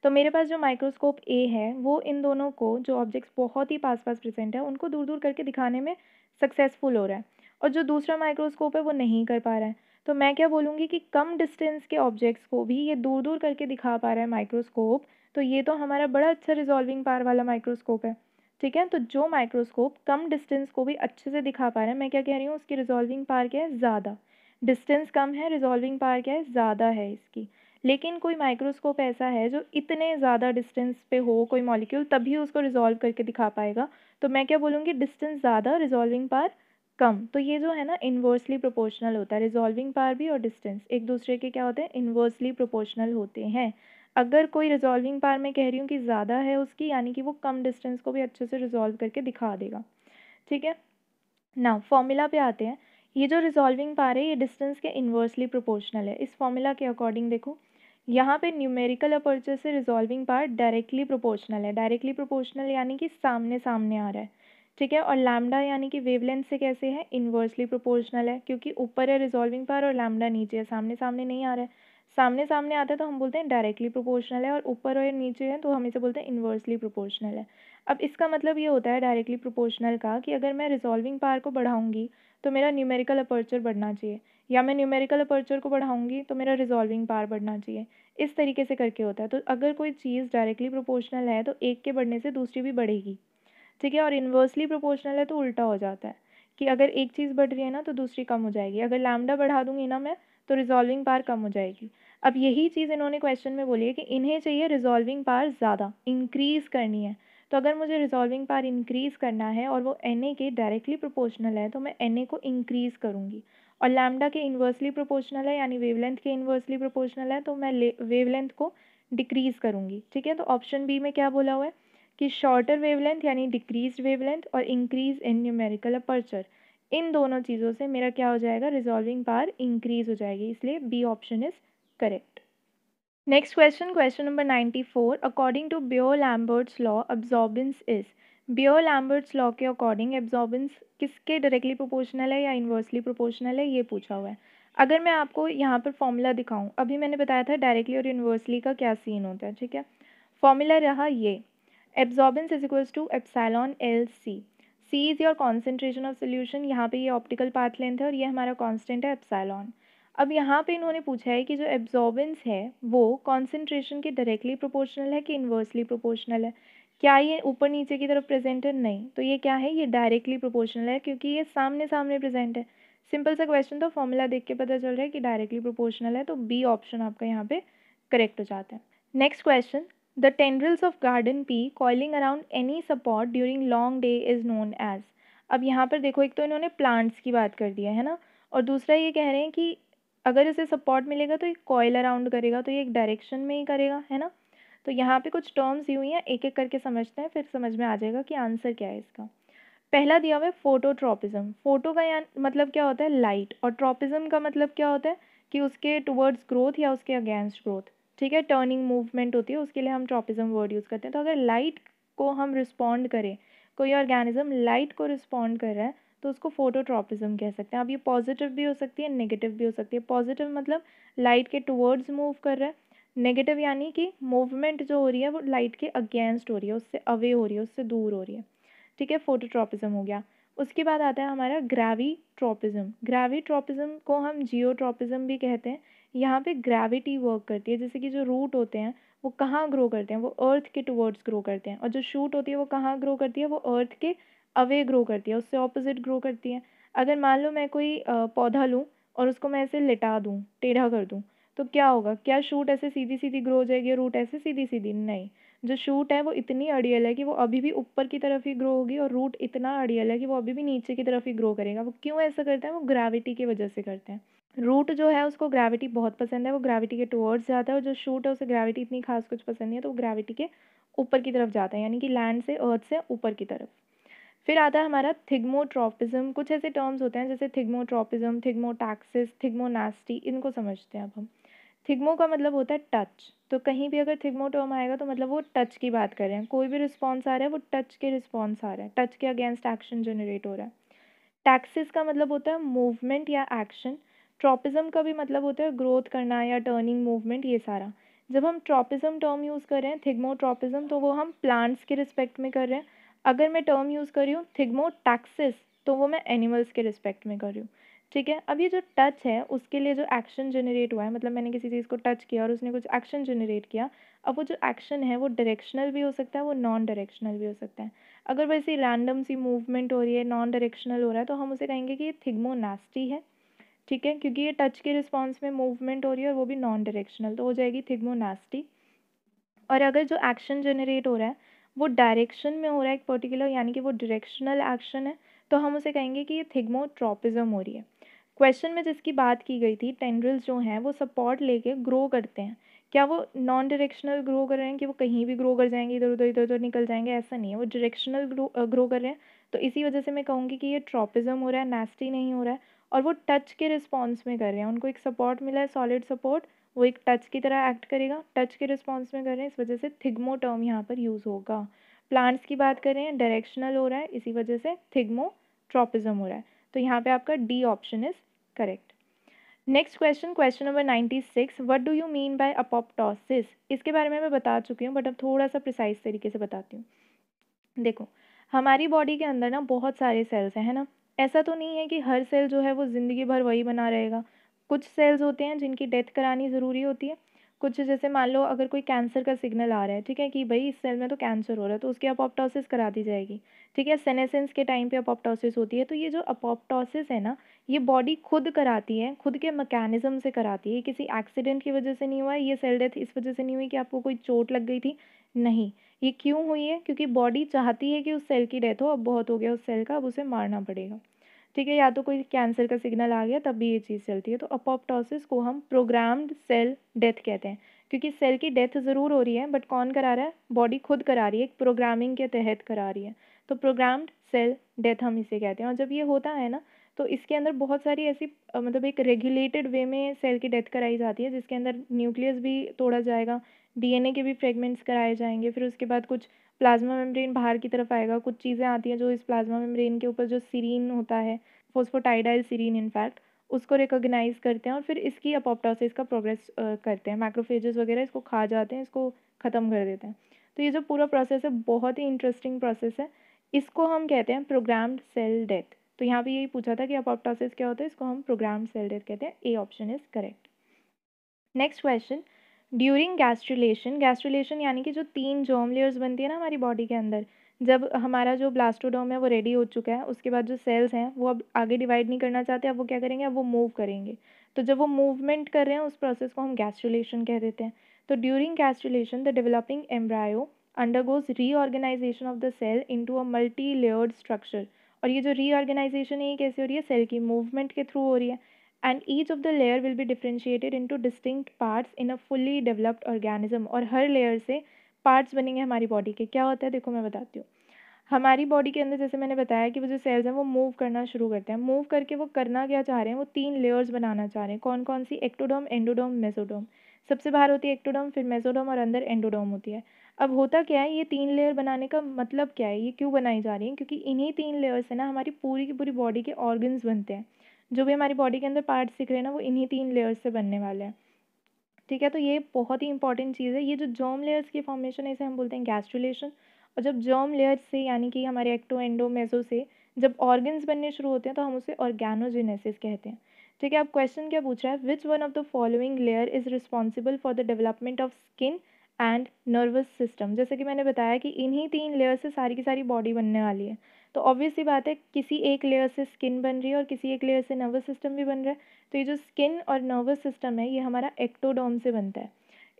तो मेरे पास जो माइक्रोस्कोप ए है वो इन दोनों को, जो ऑब्जेक्ट्स बहुत ही पास पास प्रेजेंट है, उनको दूर दूर करके दिखाने में सक्सेसफुल हो रहा है, और जो दूसरा माइक्रोस्कोप है वो नहीं कर पा रहा है। तो मैं क्या बोलूँगी कि कम डिस्टेंस के ऑब्जेक्ट्स को भी ये दूर दूर करके दिखा पा रहा है माइक्रोस्कोप, तो ये तो हमारा बड़ा अच्छा रिजॉल्विंग पावर वाला माइक्रोस्कोप है। ठीक है, तो जो माइक्रोस्कोप कम डिस्टेंस को भी अच्छे से दिखा पा रहा है, मैं क्या कह रही हूँ, उसकी रिजॉल्विंग पावर क्या है, ज़्यादा। डिस्टेंस कम है, रिजॉल्विंग पावर क्या है, ज़्यादा है इसकी। लेकिन कोई माइक्रोस्कोप ऐसा है जो इतने ज़्यादा डिस्टेंस पे हो कोई मॉलिक्यूल, तभी उसको रिजॉल्व करके दिखा पाएगा। तो मैं क्या बोलूँगी, डिस्टेंस ज़्यादा, रिजॉल्विंग पावर कम। तो ये जो है ना इन्वर्सली प्रोपोर्शनल होता है, रिजॉल्विंग पावर भी और डिस्टेंस एक दूसरे के क्या होते हैं, इन्वर्सली प्रोपोर्शनल होते हैं। अगर कोई रिजॉल्विंग पावर मैं कह रही हूँ कि ज़्यादा है उसकी, यानी कि वो कम डिस्टेंस को भी अच्छे से रिजॉल्व करके दिखा देगा। ठीक है, नाउ फॉर्मूला पे आते हैं। ये जो रिजॉल्विंग पावर है ये डिस्टेंस के इन्वर्सली प्रोपोर्शनल है। इस फॉर्मूला के अकॉर्डिंग देखो, यहाँ पे न्यूमेरिकल अपर्चर से रिजॉल्विंग पावर डायरेक्टली प्रोपोर्शनल है। डायरेक्टली प्रोपोर्शनल यानी कि सामने सामने आ रहा है। ठीक है, और लैम्डा यानी कि वेवलेंथ से कैसे है, इन्वर्सली प्रोपोर्शनल है, क्योंकि ऊपर है रिजॉल्विंग पावर और लैम्डा नीचे है, सामने सामने नहीं आ रहा है। सामने सामने आता है तो हम बोलते हैं डायरेक्टली प्रोपोर्शनल है, और ऊपर और नीचे है तो हम इसे बोलते हैं इन्वर्सली प्रोपोर्शनल है। अब इसका मतलब ये होता है डायरेक्टली प्रोपोर्शनल का, कि अगर मैं रिजॉल्विंग पावर को बढ़ाऊंगी तो मेरा न्यूमेरिकल अपर्चर बढ़ना चाहिए, या मैं न्यूमेरिकल अपर्चर को बढ़ाऊंगी तो मेरा रिजॉल्विंग पावर बढ़ना चाहिए। इस तरीके से करके होता है। तो अगर कोई चीज़ डायरेक्टली प्रोपोर्शनल है तो एक के बढ़ने से दूसरी भी बढ़ेगी। ठीक है, और इन्वर्सली प्रोपोर्शनल है तो उल्टा हो जाता है, कि अगर एक चीज़ बढ़ रही है ना तो दूसरी कम हो जाएगी। अगर लैम्डा बढ़ा दूंगी ना मैं, तो रिजॉल्विंग पावर कम हो जाएगी। अब यही चीज़ इन्होंने क्वेश्चन में बोली है कि इन्हें चाहिए रिजॉल्विंग पावर ज़्यादा, इंक्रीज़ करनी है। तो अगर मुझे रिजॉल्विंग पावर इंक्रीज़ करना है और वो एन के डायरेक्टली प्रोपोर्शनल है, तो मैं एन को इंक्रीज़ करूँगी, और लैम्डा के इन्वर्सली प्रोपोर्शनल है यानी वेवलेंथ के इन्वर्सली प्रोपोर्शनल है, तो मैं वेवलेंथ को डिक्रीज़ करूँगी। ठीक है, तो ऑप्शन बी में क्या बोला हुआ है कि शॉर्टर वेवलेंथ यानी डिक्रीज्ड वेवलेंथ और इंक्रीज इन न्यूमेरिकल अपर्चर, इन दोनों चीज़ों से मेरा क्या हो जाएगा, रिजॉल्विंग पावर इंक्रीज हो जाएगी, इसलिए B option is correct. Next question, question number 94, according to Beer Lambert's law absorbance is. Beer Lambert's law के अकॉर्डिंग एब्जॉर्बेंस किसके डायरेक्टली प्रोपोर्शनल है या इन्वर्सली प्रोपोर्शनल है, ये पूछा हुआ है। अगर मैं आपको यहाँ पर फॉर्मूला दिखाऊँ, अभी मैंने बताया था डायरेक्टली और इन्वर्सली का क्या सीन होता है। ठीक है, फॉर्मूला रहा ये, absorbance is equals to epsilon L C. C is your concentration of solution, यहाँ पे ये ऑप्टिकल पाथ लेंथ है और ये हमारा कांस्टेंट है एप्सिलॉन। अब यहाँ पे इन्होंने पूछा है कि जो एब्जॉर्बेंस है वो कॉन्सेंट्रेशन के डायरेक्टली प्रोपोर्शनल है कि इन्वर्सली प्रोपोर्शनल है। क्या ये ऊपर नीचे की तरफ प्रेजेंट है, नहीं, तो ये क्या है, ये डायरेक्टली प्रोपोर्शनल है, क्योंकि ये सामने सामने प्रेजेंट है। सिंपल सा क्वेश्चन, तो फॉर्मूला देख के पता चल रहा है कि डायरेक्टली प्रोपोर्शनल है, तो बी ऑप्शन आपका यहाँ पे करेक्ट हो जाता है। Next question, the tendrils of garden pea coiling around any support during long day is known as. अब यहाँ पर देखो, एक तो इन्होंने प्लांट्स की बात कर दिया है ना, और दूसरा ये कह रहे हैं कि अगर इसे सपोर्ट मिलेगा तो ये कॉइल अराउंड करेगा, तो ये एक डायरेक्शन में ही करेगा, है ना। तो यहाँ पे कुछ टर्म्स यूँ ही हैं, एक एक करके समझते हैं, फिर समझ में आ जाएगा कि आंसर क्या है इसका। पहला दिया हुआ है फोटोट्रॉपिज्म। फोटो का यहाँ मतलब क्या होता है, लाइट, और ट्रॉपिज्म का मतलब क्या होता है कि उसके टुवर्ड्स ग्रोथ या उसके अगेंस्ट ग्रोथ। ठीक है, टर्निंग मूवमेंट होती है, उसके लिए हम ट्रॉपिज्म वर्ड यूज़ करते हैं। तो अगर लाइट को हम रिस्पॉन्ड करें, कोई ऑर्गेनिज्म लाइट को रिस्पॉन्ड कर रहा है, तो उसको फोटोट्रॉपिज्म कह सकते हैं। अब ये पॉजिटिव भी हो सकती है, नेगेटिव भी हो सकती है। पॉजिटिव मतलब लाइट के टुवर्ड्स मूव कर रहा है, नेगेटिव यानी कि मूवमेंट जो हो रही है वो लाइट के अगेंस्ट हो रही है, उससे अवे हो रही है, उससे दूर हो रही है। ठीक है, फोटोट्रॉपिज्म हो गया। उसके बाद आता है हमारा ग्रेविट्रॉपिज्म। ग्रेविट्रॉपिज्म को हम जियोट्रॉपिज्म भी कहते हैं। यहाँ पे ग्रेविटी वर्क करती है, जैसे कि जो रूट होते हैं वो कहाँ ग्रो करते हैं, वो अर्थ के टुवर्ड्स ग्रो करते हैं, और जो शूट होती है वो कहाँ ग्रो करती है, वो अर्थ के अवे ग्रो करती है, उससे ऑपोजिट ग्रो करती है। अगर मान लो मैं कोई पौधा लूँ और उसको मैं ऐसे लिटा दूँ, टेढ़ा कर दूँ, तो क्या होगा? क्या शूट ऐसे सीधी सीधी ग्रो हो जाएगी, रूट ऐसे सीधी सीधी? नहीं, जो शूट है वो इतनी अड़ियल है कि वो अभी भी ऊपर की तरफ ही ग्रो होगी, और रूट इतना अड़ियल है कि वो अभी भी नीचे की तरफ ही ग्रो करेगा। वो क्यों ऐसा करते हैं? वो ग्रेविटी की वजह से करते हैं। रूट जो है उसको ग्रेविटी बहुत पसंद है, वो ग्रेविटी के टुवर्ड्स जाता है, और जो शूट है उसे ग्रेविटी इतनी खास कुछ पसंद नहीं है, तो वो ग्रेविटी के ऊपर की तरफ जाता है, यानी कि लैंड से, अर्थ से ऊपर की तरफ। फिर आता है हमारा थिग्मोट्रॉपिज्म। कुछ ऐसे टर्म्स होते हैं जैसे थिग्मोट्रॉपिज्म, थिग्मोटैक्सिस, थिग्मोनास्टी, इनको समझते हैं अब हम। थिग्मो का मतलब होता है टच, तो कहीं भी अगर थिग्मो टर्म आएगा तो मतलब वो टच की बात कर रहे हैं, कोई भी रिस्पॉन्स आ रहा है वो टच के रिस्पॉन्स आ रहा है, टच के अगेंस्ट एक्शन जनरेट हो रहा है। टैक्सिस का मतलब होता है मूवमेंट या एक्शन। ट्रॉपिज्म का भी मतलब होता है ग्रोथ करना या टर्निंग मूवमेंट, ये सारा। जब हम ट्रॉपिज्म टर्म यूज़ कर रहे हैं, थिग्मोट्रॉपिज्म, तो वो हम प्लांट्स के रिस्पेक्ट में कर रहे हैं। अगर मैं टर्म यूज़ कर रही हूँ थिग्मोटैक्सिस, तो वो मैं एनिमल्स के रिस्पेक्ट में कर रही हूँ। ठीक है, अब ये जो टच है उसके लिए जो एक्शन जनरेट हुआ है, मतलब मैंने किसी चीज़ को टच किया और उसने कुछ एक्शन जनरेट किया, अब वो जो एक्शन है वो डायरेक्शनल भी हो सकता है, वो नॉन डायरेक्शनल भी हो सकता है। अगर वैसे रैंडम सी मूवमेंट हो रही है, नॉन डायरेक्शनल हो रहा है, तो हम उसे कहेंगे कि ये थिग्मोनास्टी है। ठीक है, क्योंकि ये टच के रिस्पॉन्स में मूवमेंट हो रही है और वो भी नॉन डायरेक्शनल, तो हो जाएगी थिग्मोनास्टी। और अगर जो एक्शन जनरेट हो रहा है वो डायरेक्शन में हो रहा है एक पर्टिकुलर, यानी कि वो डायरेक्शनल एक्शन है, तो हम उसे कहेंगे कि ये थिग्मोट्रॉपिज्म हो रही है। क्वेश्चन में जिसकी बात की गई थी, टेंड्रिल्स जो हैं वो सपोर्ट लेके ग्रो करते हैं, क्या वो नॉन डायरेक्शनल ग्रो कर रहे हैं कि वो कहीं भी ग्रो कर जाएंगे, इधर उधर निकल जाएंगे? ऐसा नहीं है, वो डायरेक्शनल ग्रो कर रहे हैं। तो इसी वजह से मैं कहूँगी कि ये ट्रॉपिज्म हो रहा है, नास्टी नहीं हो रहा है। और वो टच के रिस्पॉन्स में कर रहे हैं, उनको एक सपोर्ट मिला है, सॉलिड सपोर्ट, वो एक टच की तरह एक्ट करेगा, टच के रिस्पॉन्स में कर रहे हैं, इस वजह से थिग्मो टर्म यहाँ पर यूज़ होगा। प्लांट्स की बात कर रहे हैं, डायरेक्शनल हो रहा है, इसी वजह से थिग्मो ट्रॉपिज्म हो रहा है। तो यहाँ पे आपका D option is correct. Next question, question number 96, what do you mean by apoptosis? इसके बारे में मैं बता चुकी हूँ, बट अब थोड़ा सा प्रिसाइज तरीके से बताती हूँ। देखो, हमारी बॉडी के अंदर ना बहुत सारे सेल्स हैं, है ना? ऐसा तो नहीं है कि हर सेल जो है वो ज़िंदगी भर वही बना रहेगा। कुछ सेल्स होते हैं जिनकी डेथ करानी ज़रूरी होती है। कुछ, जैसे मान लो अगर कोई कैंसर का सिग्नल आ रहा है, ठीक है, कि भाई इस सेल में तो कैंसर हो रहा है, तो उसकी अपोप्टोसिस करा दी जाएगी। ठीक है, सेनेसेंस के टाइम पे अपोप्टोसिस होती है। तो ये जो अपोप्टोसिस है ना, ये बॉडी खुद कराती है, खुद के मैकेनिज्म से कराती है, किसी एक्सीडेंट की वजह से नहीं हुआ है। ये सेल डेथ इस वजह से नहीं हुई कि आपको कोई चोट लग गई थी, नहीं। ये क्यों हुई है? क्योंकि बॉडी चाहती है कि उस सेल की डेथ हो, अब बहुत हो गया उस सेल का, अब उसे मारना पड़ेगा। ठीक है, या तो कोई कैंसर का सिग्नल आ गया तब भी ये चीज़ चलती है। तो अपोप्टोसिस को हम प्रोग्राम्ड सेल डेथ कहते हैं, क्योंकि सेल की डेथ ज़रूर हो रही है, बट कौन करा रहा है? बॉडी खुद करा रही है, एक प्रोग्रामिंग के तहत करा रही है। तो प्रोग्राम्ड सेल डेथ हम इसे कहते हैं। और जब ये होता है ना, तो इसके अंदर बहुत सारी ऐसी मतलब एक रेगुलेटेड वे में सेल की डेथ कराई जाती है, जिसके अंदर न्यूक्लियस भी तोड़ा जाएगा, डीएनए के भी फ्रेगमेंट्स कराए जाएंगे, फिर उसके बाद कुछ प्लाज्मा मेम्ब्रेन बाहर की तरफ आएगा, कुछ चीज़ें आती हैं जो इस प्लाज्मा मेम्ब्रेन के ऊपर जो सीरीन होता है, फोस्फोटाइडाइल सीरीन इनफैक्ट, उसको रिकॉग्नाइज करते हैं, और फिर इसकी अपोप्टोसिस का प्रोग्रेस करते हैं। मैक्रोफेजेस वगैरह इसको खा जाते हैं, इसको ख़त्म कर देते हैं। तो ये जो पूरा प्रोसेस है बहुत ही इंटरेस्टिंग प्रोसेस है, इसको हम कहते हैं प्रोग्राम्ड सेल डेथ। तो यहाँ पे यही पूछा था कि अपोप्टोसिस क्या होता है, इसको हम प्रोग्राम्ड सेल डेथ कहते हैं। A option is correct. Next question, during gastrulation, gastrulation यानी कि जो 3 जर्म लेयर्स बनती है ना हमारी बॉडी के अंदर, जब हमारा जो ब्लास्टोडर्म है वो रेडी हो चुका है, उसके बाद जो सेल्स हैं वो अब आगे डिवाइड नहीं करना चाहते, अब वो क्या करेंगे? अब वो मूव करेंगे। तो जब वो मूवमेंट कर रहे हैं उस प्रोसेस को हम गैस्ट्रुलेशन कह देते हैं। तो during gastrulation the developing embryo undergoes reorganisation of the cell into a multi layered structure. और ये जो रीऑर्गेनाइजेशन है ये कैसे हो रही है? सेल की मूवमेंट के थ्रू हो रही है। And each of the layer will be differentiated into distinct parts in a fully developed organism। और हर लेयर से पार्ट्स बनेंगे हमारी बॉडी के। क्या होता है देखो मैं बताती हूँ। हमारी बॉडी के अंदर जैसे मैंने बताया कि वो जो सेल्स हैं वो मूव करना शुरू करते हैं, मूव करके वो करना क्या चाह रहे हैं? वो 3 लेयर्स बनाना चाह रहे हैं। कौन कौन सी? Ectoderm, endoderm, mesoderm. सबसे बाहर होती है एक्टोडर्म, फिर मेसोडर्म और अंदर एंडोडर्म होती है। अब होता क्या है, ये 3 लेयर बनाने का मतलब क्या है, ये क्यों बनाई जा रही है? क्योंकि इन्हीं 3 लेयर से ना हमारी पूरी की पूरी बॉडी के ऑर्गन्स बनते हैं। जो भी हमारी बॉडी के अंदर पार्ट्स दिख रहे हैं ना, वो इन्हीं 3 लेयर्स से बनने वाले हैं। ठीक है, तो ये बहुत ही इंपॉर्टेंट चीज़ है। ये जो जर्म लेयर्स की फॉर्मेशन है इसे हम बोलते हैं गैस्ट्रुलेशन, और जब जर्म लेयर से यानी कि हमारे एक्टो एंडो मेसो से जब ऑर्गन्स बनने शुरू होते हैं तो हम उसे ऑर्गेनोजेनेसिस कहते हैं। ठीक है, अब क्वेश्चन क्या पूछ रहा है, विच one of the following layer is responsible for the development of skin and nervous system. जैसे कि मैंने बताया कि इन्हीं 3 लेयर से सारी की सारी बॉडी बनने वाली है, तो ऑब्वियस सी बात है किसी एक लेयर से स्किन बन रही है और किसी एक लेयर से नर्वस सिस्टम भी बन रहा है। तो ये जो स्किन और नर्वस सिस्टम है ये हमारा एक्टोडर्म से बनता है।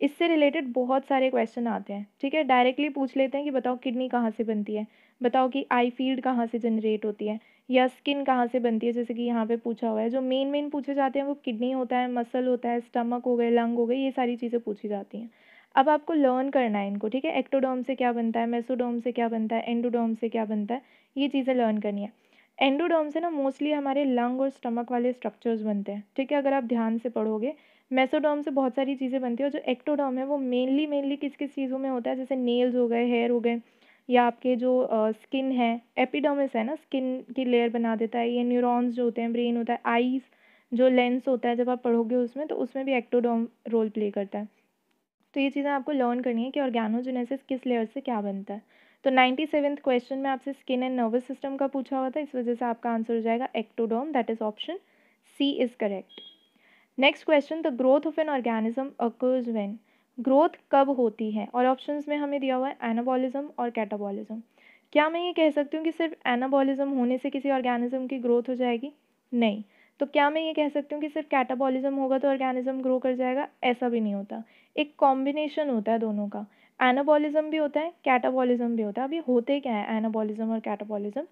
इससे रिलेटेड बहुत सारे क्वेश्चन आते हैं। ठीक है, डायरेक्टली पूछ लेते हैं कि बताओ किडनी कहाँ से बनती है, बताओ कि आई फील्ड कहाँ से जनरेट होती है, या स्किन कहाँ से बनती है, जैसे कि यहाँ पे पूछा हुआ है। जो मेन पूछे जाते हैं वो किडनी होता है, मसल होता है, स्टमक हो गए, लंग हो गए, ये सारी चीज़ें पूछी जाती हैं। अब आपको लर्न करना है इनको। ठीक है, एक्टोडर्म से क्या बनता है, मेसोडर्म से क्या बनता है, एंडोडर्म से क्या बनता है, ये चीज़ें लर्न करनी है। एंडोडर्म से ना मोस्टली हमारे लंग और स्टमक वाले स्ट्रक्चर्स बनते हैं। ठीक है, अगर आप ध्यान से पढ़ोगे मेसोडर्म से बहुत सारी चीज़ें बनती है, और जो एक्टोडर्म है वो मेनली किस किस चीज़ों में होता है, जैसे नेल्स हो गए, हेयर हो गए, या आपके जो स्किन है, एपिडर्मिस है ना, स्किन की लेयर बना देता है। ये न्यूरॉन्स जो होते हैं, ब्रेन होता है, आईज जो लेंस होता है, जब आप पढ़ोगे उसमें तो उसमें भी एक्टोडर्म रोल प्ले करता है। तो ये चीज़ें आपको लर्न करनी है कि ऑर्गेनोजेनेसिस किस लेयर से क्या बनता है। तो 97वें क्वेश्चन में आपसे स्किन एंड नर्वस सिस्टम का पूछा हुआ था, इस वजह से आपका आंसर हो जाएगा ectoderm, that is option C is correct. Next question, the growth of an organism occurs when. Growth कब होती है, और ऑप्शंस में हमें दिया हुआ है एनाबॉलिज्म और कैटाबॉलिज्म। क्या मैं ये कह सकती हूँ कि सिर्फ एनाबॉलिज्म होने से किसी ऑर्गेनिज्म की ग्रोथ हो जाएगी? नहीं। तो क्या मैं ये कह सकती हूँ कि सिर्फ कैटाबॉलिज्म होगा तो ऑर्गेनिज्म ग्रो कर जाएगा? ऐसा भी नहीं होता। एक कॉम्बिनेशन होता है दोनों का, एनाबॉलिज्म भी होता है, कैटाबॉलिज्म भी होता है। अभी होते क्या है एनाबॉलिज्म और कैटाबॉलिज्म,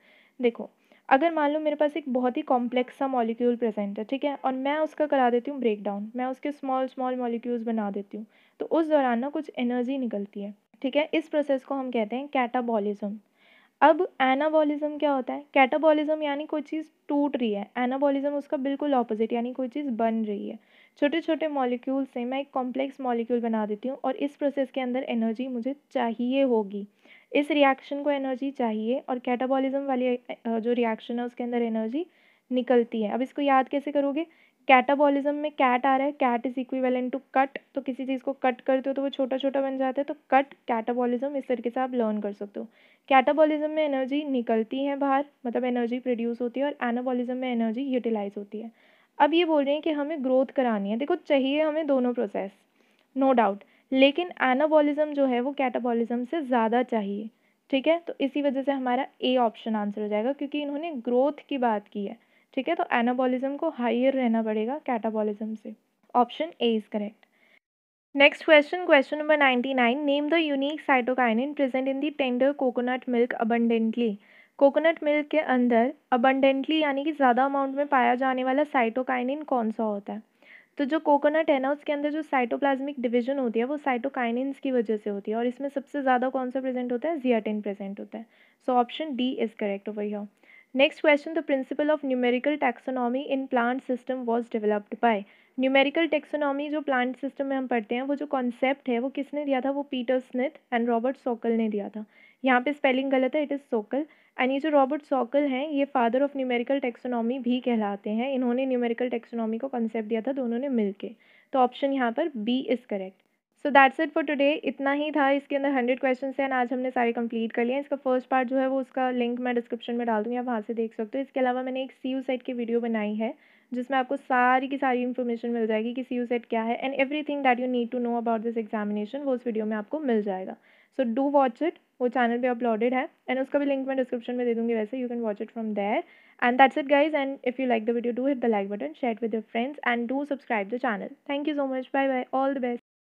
देखो, अगर मान लो मेरे पास एक बहुत ही कॉम्प्लेक्स सा मॉलिक्यूल प्रेजेंट है, ठीक है, और मैं उसका करा देती हूँ ब्रेक डाउन, मैं उसके स्मॉल स्मॉल मॉलिक्यूल्स बना देती हूँ, तो उस दौरान ना कुछ एनर्जी निकलती है। ठीक है, इस प्रोसेस को हम कहते हैं कैटाबॉलिज्म। अब एनाबॉलिज्म क्या होता है, कैटाबॉलिज्म यानी कोई चीज़ टूट रही है, एनाबॉलिज्म उसका बिल्कुल ऑपोजिट यानी कोई चीज़ बन रही है। छोटे छोटे मॉलिक्यूल से मैं एक कॉम्प्लेक्स मॉलिक्यूल बना देती हूँ, और इस प्रोसेस के अंदर एनर्जी मुझे चाहिए होगी, इस रिएक्शन को एनर्जी चाहिए, और कैटाबॉलिज्म वाली जो रिएक्शन है उसके अंदर एनर्जी निकलती है। अब इसको याद कैसे करोगे, कैटाबॉलिज्म में कैट आ रहा है, cat is equivalent to cut, तो किसी चीज़ को कट करते हो तो वो छोटा छोटा बन जाता है, तो कट कैटाबॉलिज्म, इस तरीके से आप लर्न कर सकते हो। कैटाबॉलिज्म में एनर्जी निकलती है बाहर, मतलब एनर्जी प्रोड्यूस होती है, और एनाबॉलिज्म में एनर्जी यूटिलाइज होती है। अब ये बोल रहे हैं कि हमें ग्रोथ करानी है, देखो चाहिए हमें दोनों प्रोसेस, नो डाउट, लेकिन एनाबॉलिज्म जो है वो कैटाबॉलिज्म से ज़्यादा चाहिए। ठीक है, तो इसी वजह से हमारा ए ऑप्शन आंसर हो जाएगा, क्योंकि इन्होंने ग्रोथ की बात की है। ठीक है, तो एनाबॉलिज्म को हायर रहना पड़ेगा कैटाबॉलिज्म से। Option A is correct. Next question, question number 99, name the unique cytokinin present in the tender coconut milk abundantly. Coconut milk के अंदर अबंडेंटली यानी कि ज़्यादा अमाउंट में पाया जाने वाला साइटोकाइनिन कौन सा होता है? तो जो कोकोनट है ना उसके अंदर जो साइटोप्लाज्मिक डिवीजन होती है वो साइटोकाइनिन्स की वजह से होती है, और इसमें सबसे ज़्यादा कौन सा प्रेजेंट होता है, जियाटिन प्रेजेंट होता है। So option D is correct over here. Next question, the principle of numerical taxonomy in plant system was developed by. Numerical taxonomy जो प्लांट सिस्टम में हम पढ़ते हैं, वो जो कॉन्सेप्ट है वो किसने दिया था, वो पीटर स्मिथ एंड रॉबर्ट सोकल ने दिया था। यहाँ पे स्पेलिंग गलत है, इट इज़ सोकल। एंड ये जो रॉबर्ट सोकल हैं ये फादर ऑफ न्यूमेरिकल टेक्सोनॉमी भी कहलाते हैं, इन्होंने न्यूमेरिकल टेक्सोनॉमी को कॉन्सेप्ट दिया था दोनों ने मिलके। तो ऑप्शन यहाँ पर B is correct. So that's it for today, इतना ही था। इसके अंदर 100 क्वेश्चन हैं, आज हमने सारे कंप्लीट कर लिए। इसका फर्स्ट पार्ट जो है वो उसका लिंक मैं डिस्क्रिप्शन में डाल दूँगी, आप वहाँ से देख सकते हो। इसके अलावा मैंने एक सी यू सेट की वीडियो बनाई है जिसमें आपको सारी की सारी इन्फॉर्मेशन मिल जाएगी कि सी यू सेट क्या है, and everything that you need to know about this examination वो उस वीडियो में आपको मिल जाएगा। सो डू वॉच इट, वो चैनल पे अपलोडेड है, एंड उसका भी लिंक मैं डिस्क्रिप्शन में दे दूँगी, वैसे you can watch it from there. And that's it guys, and if you like the video, do hit the like button, share it with your friends, and do subscribe the channel. Thank you so much, bye bye, all the best.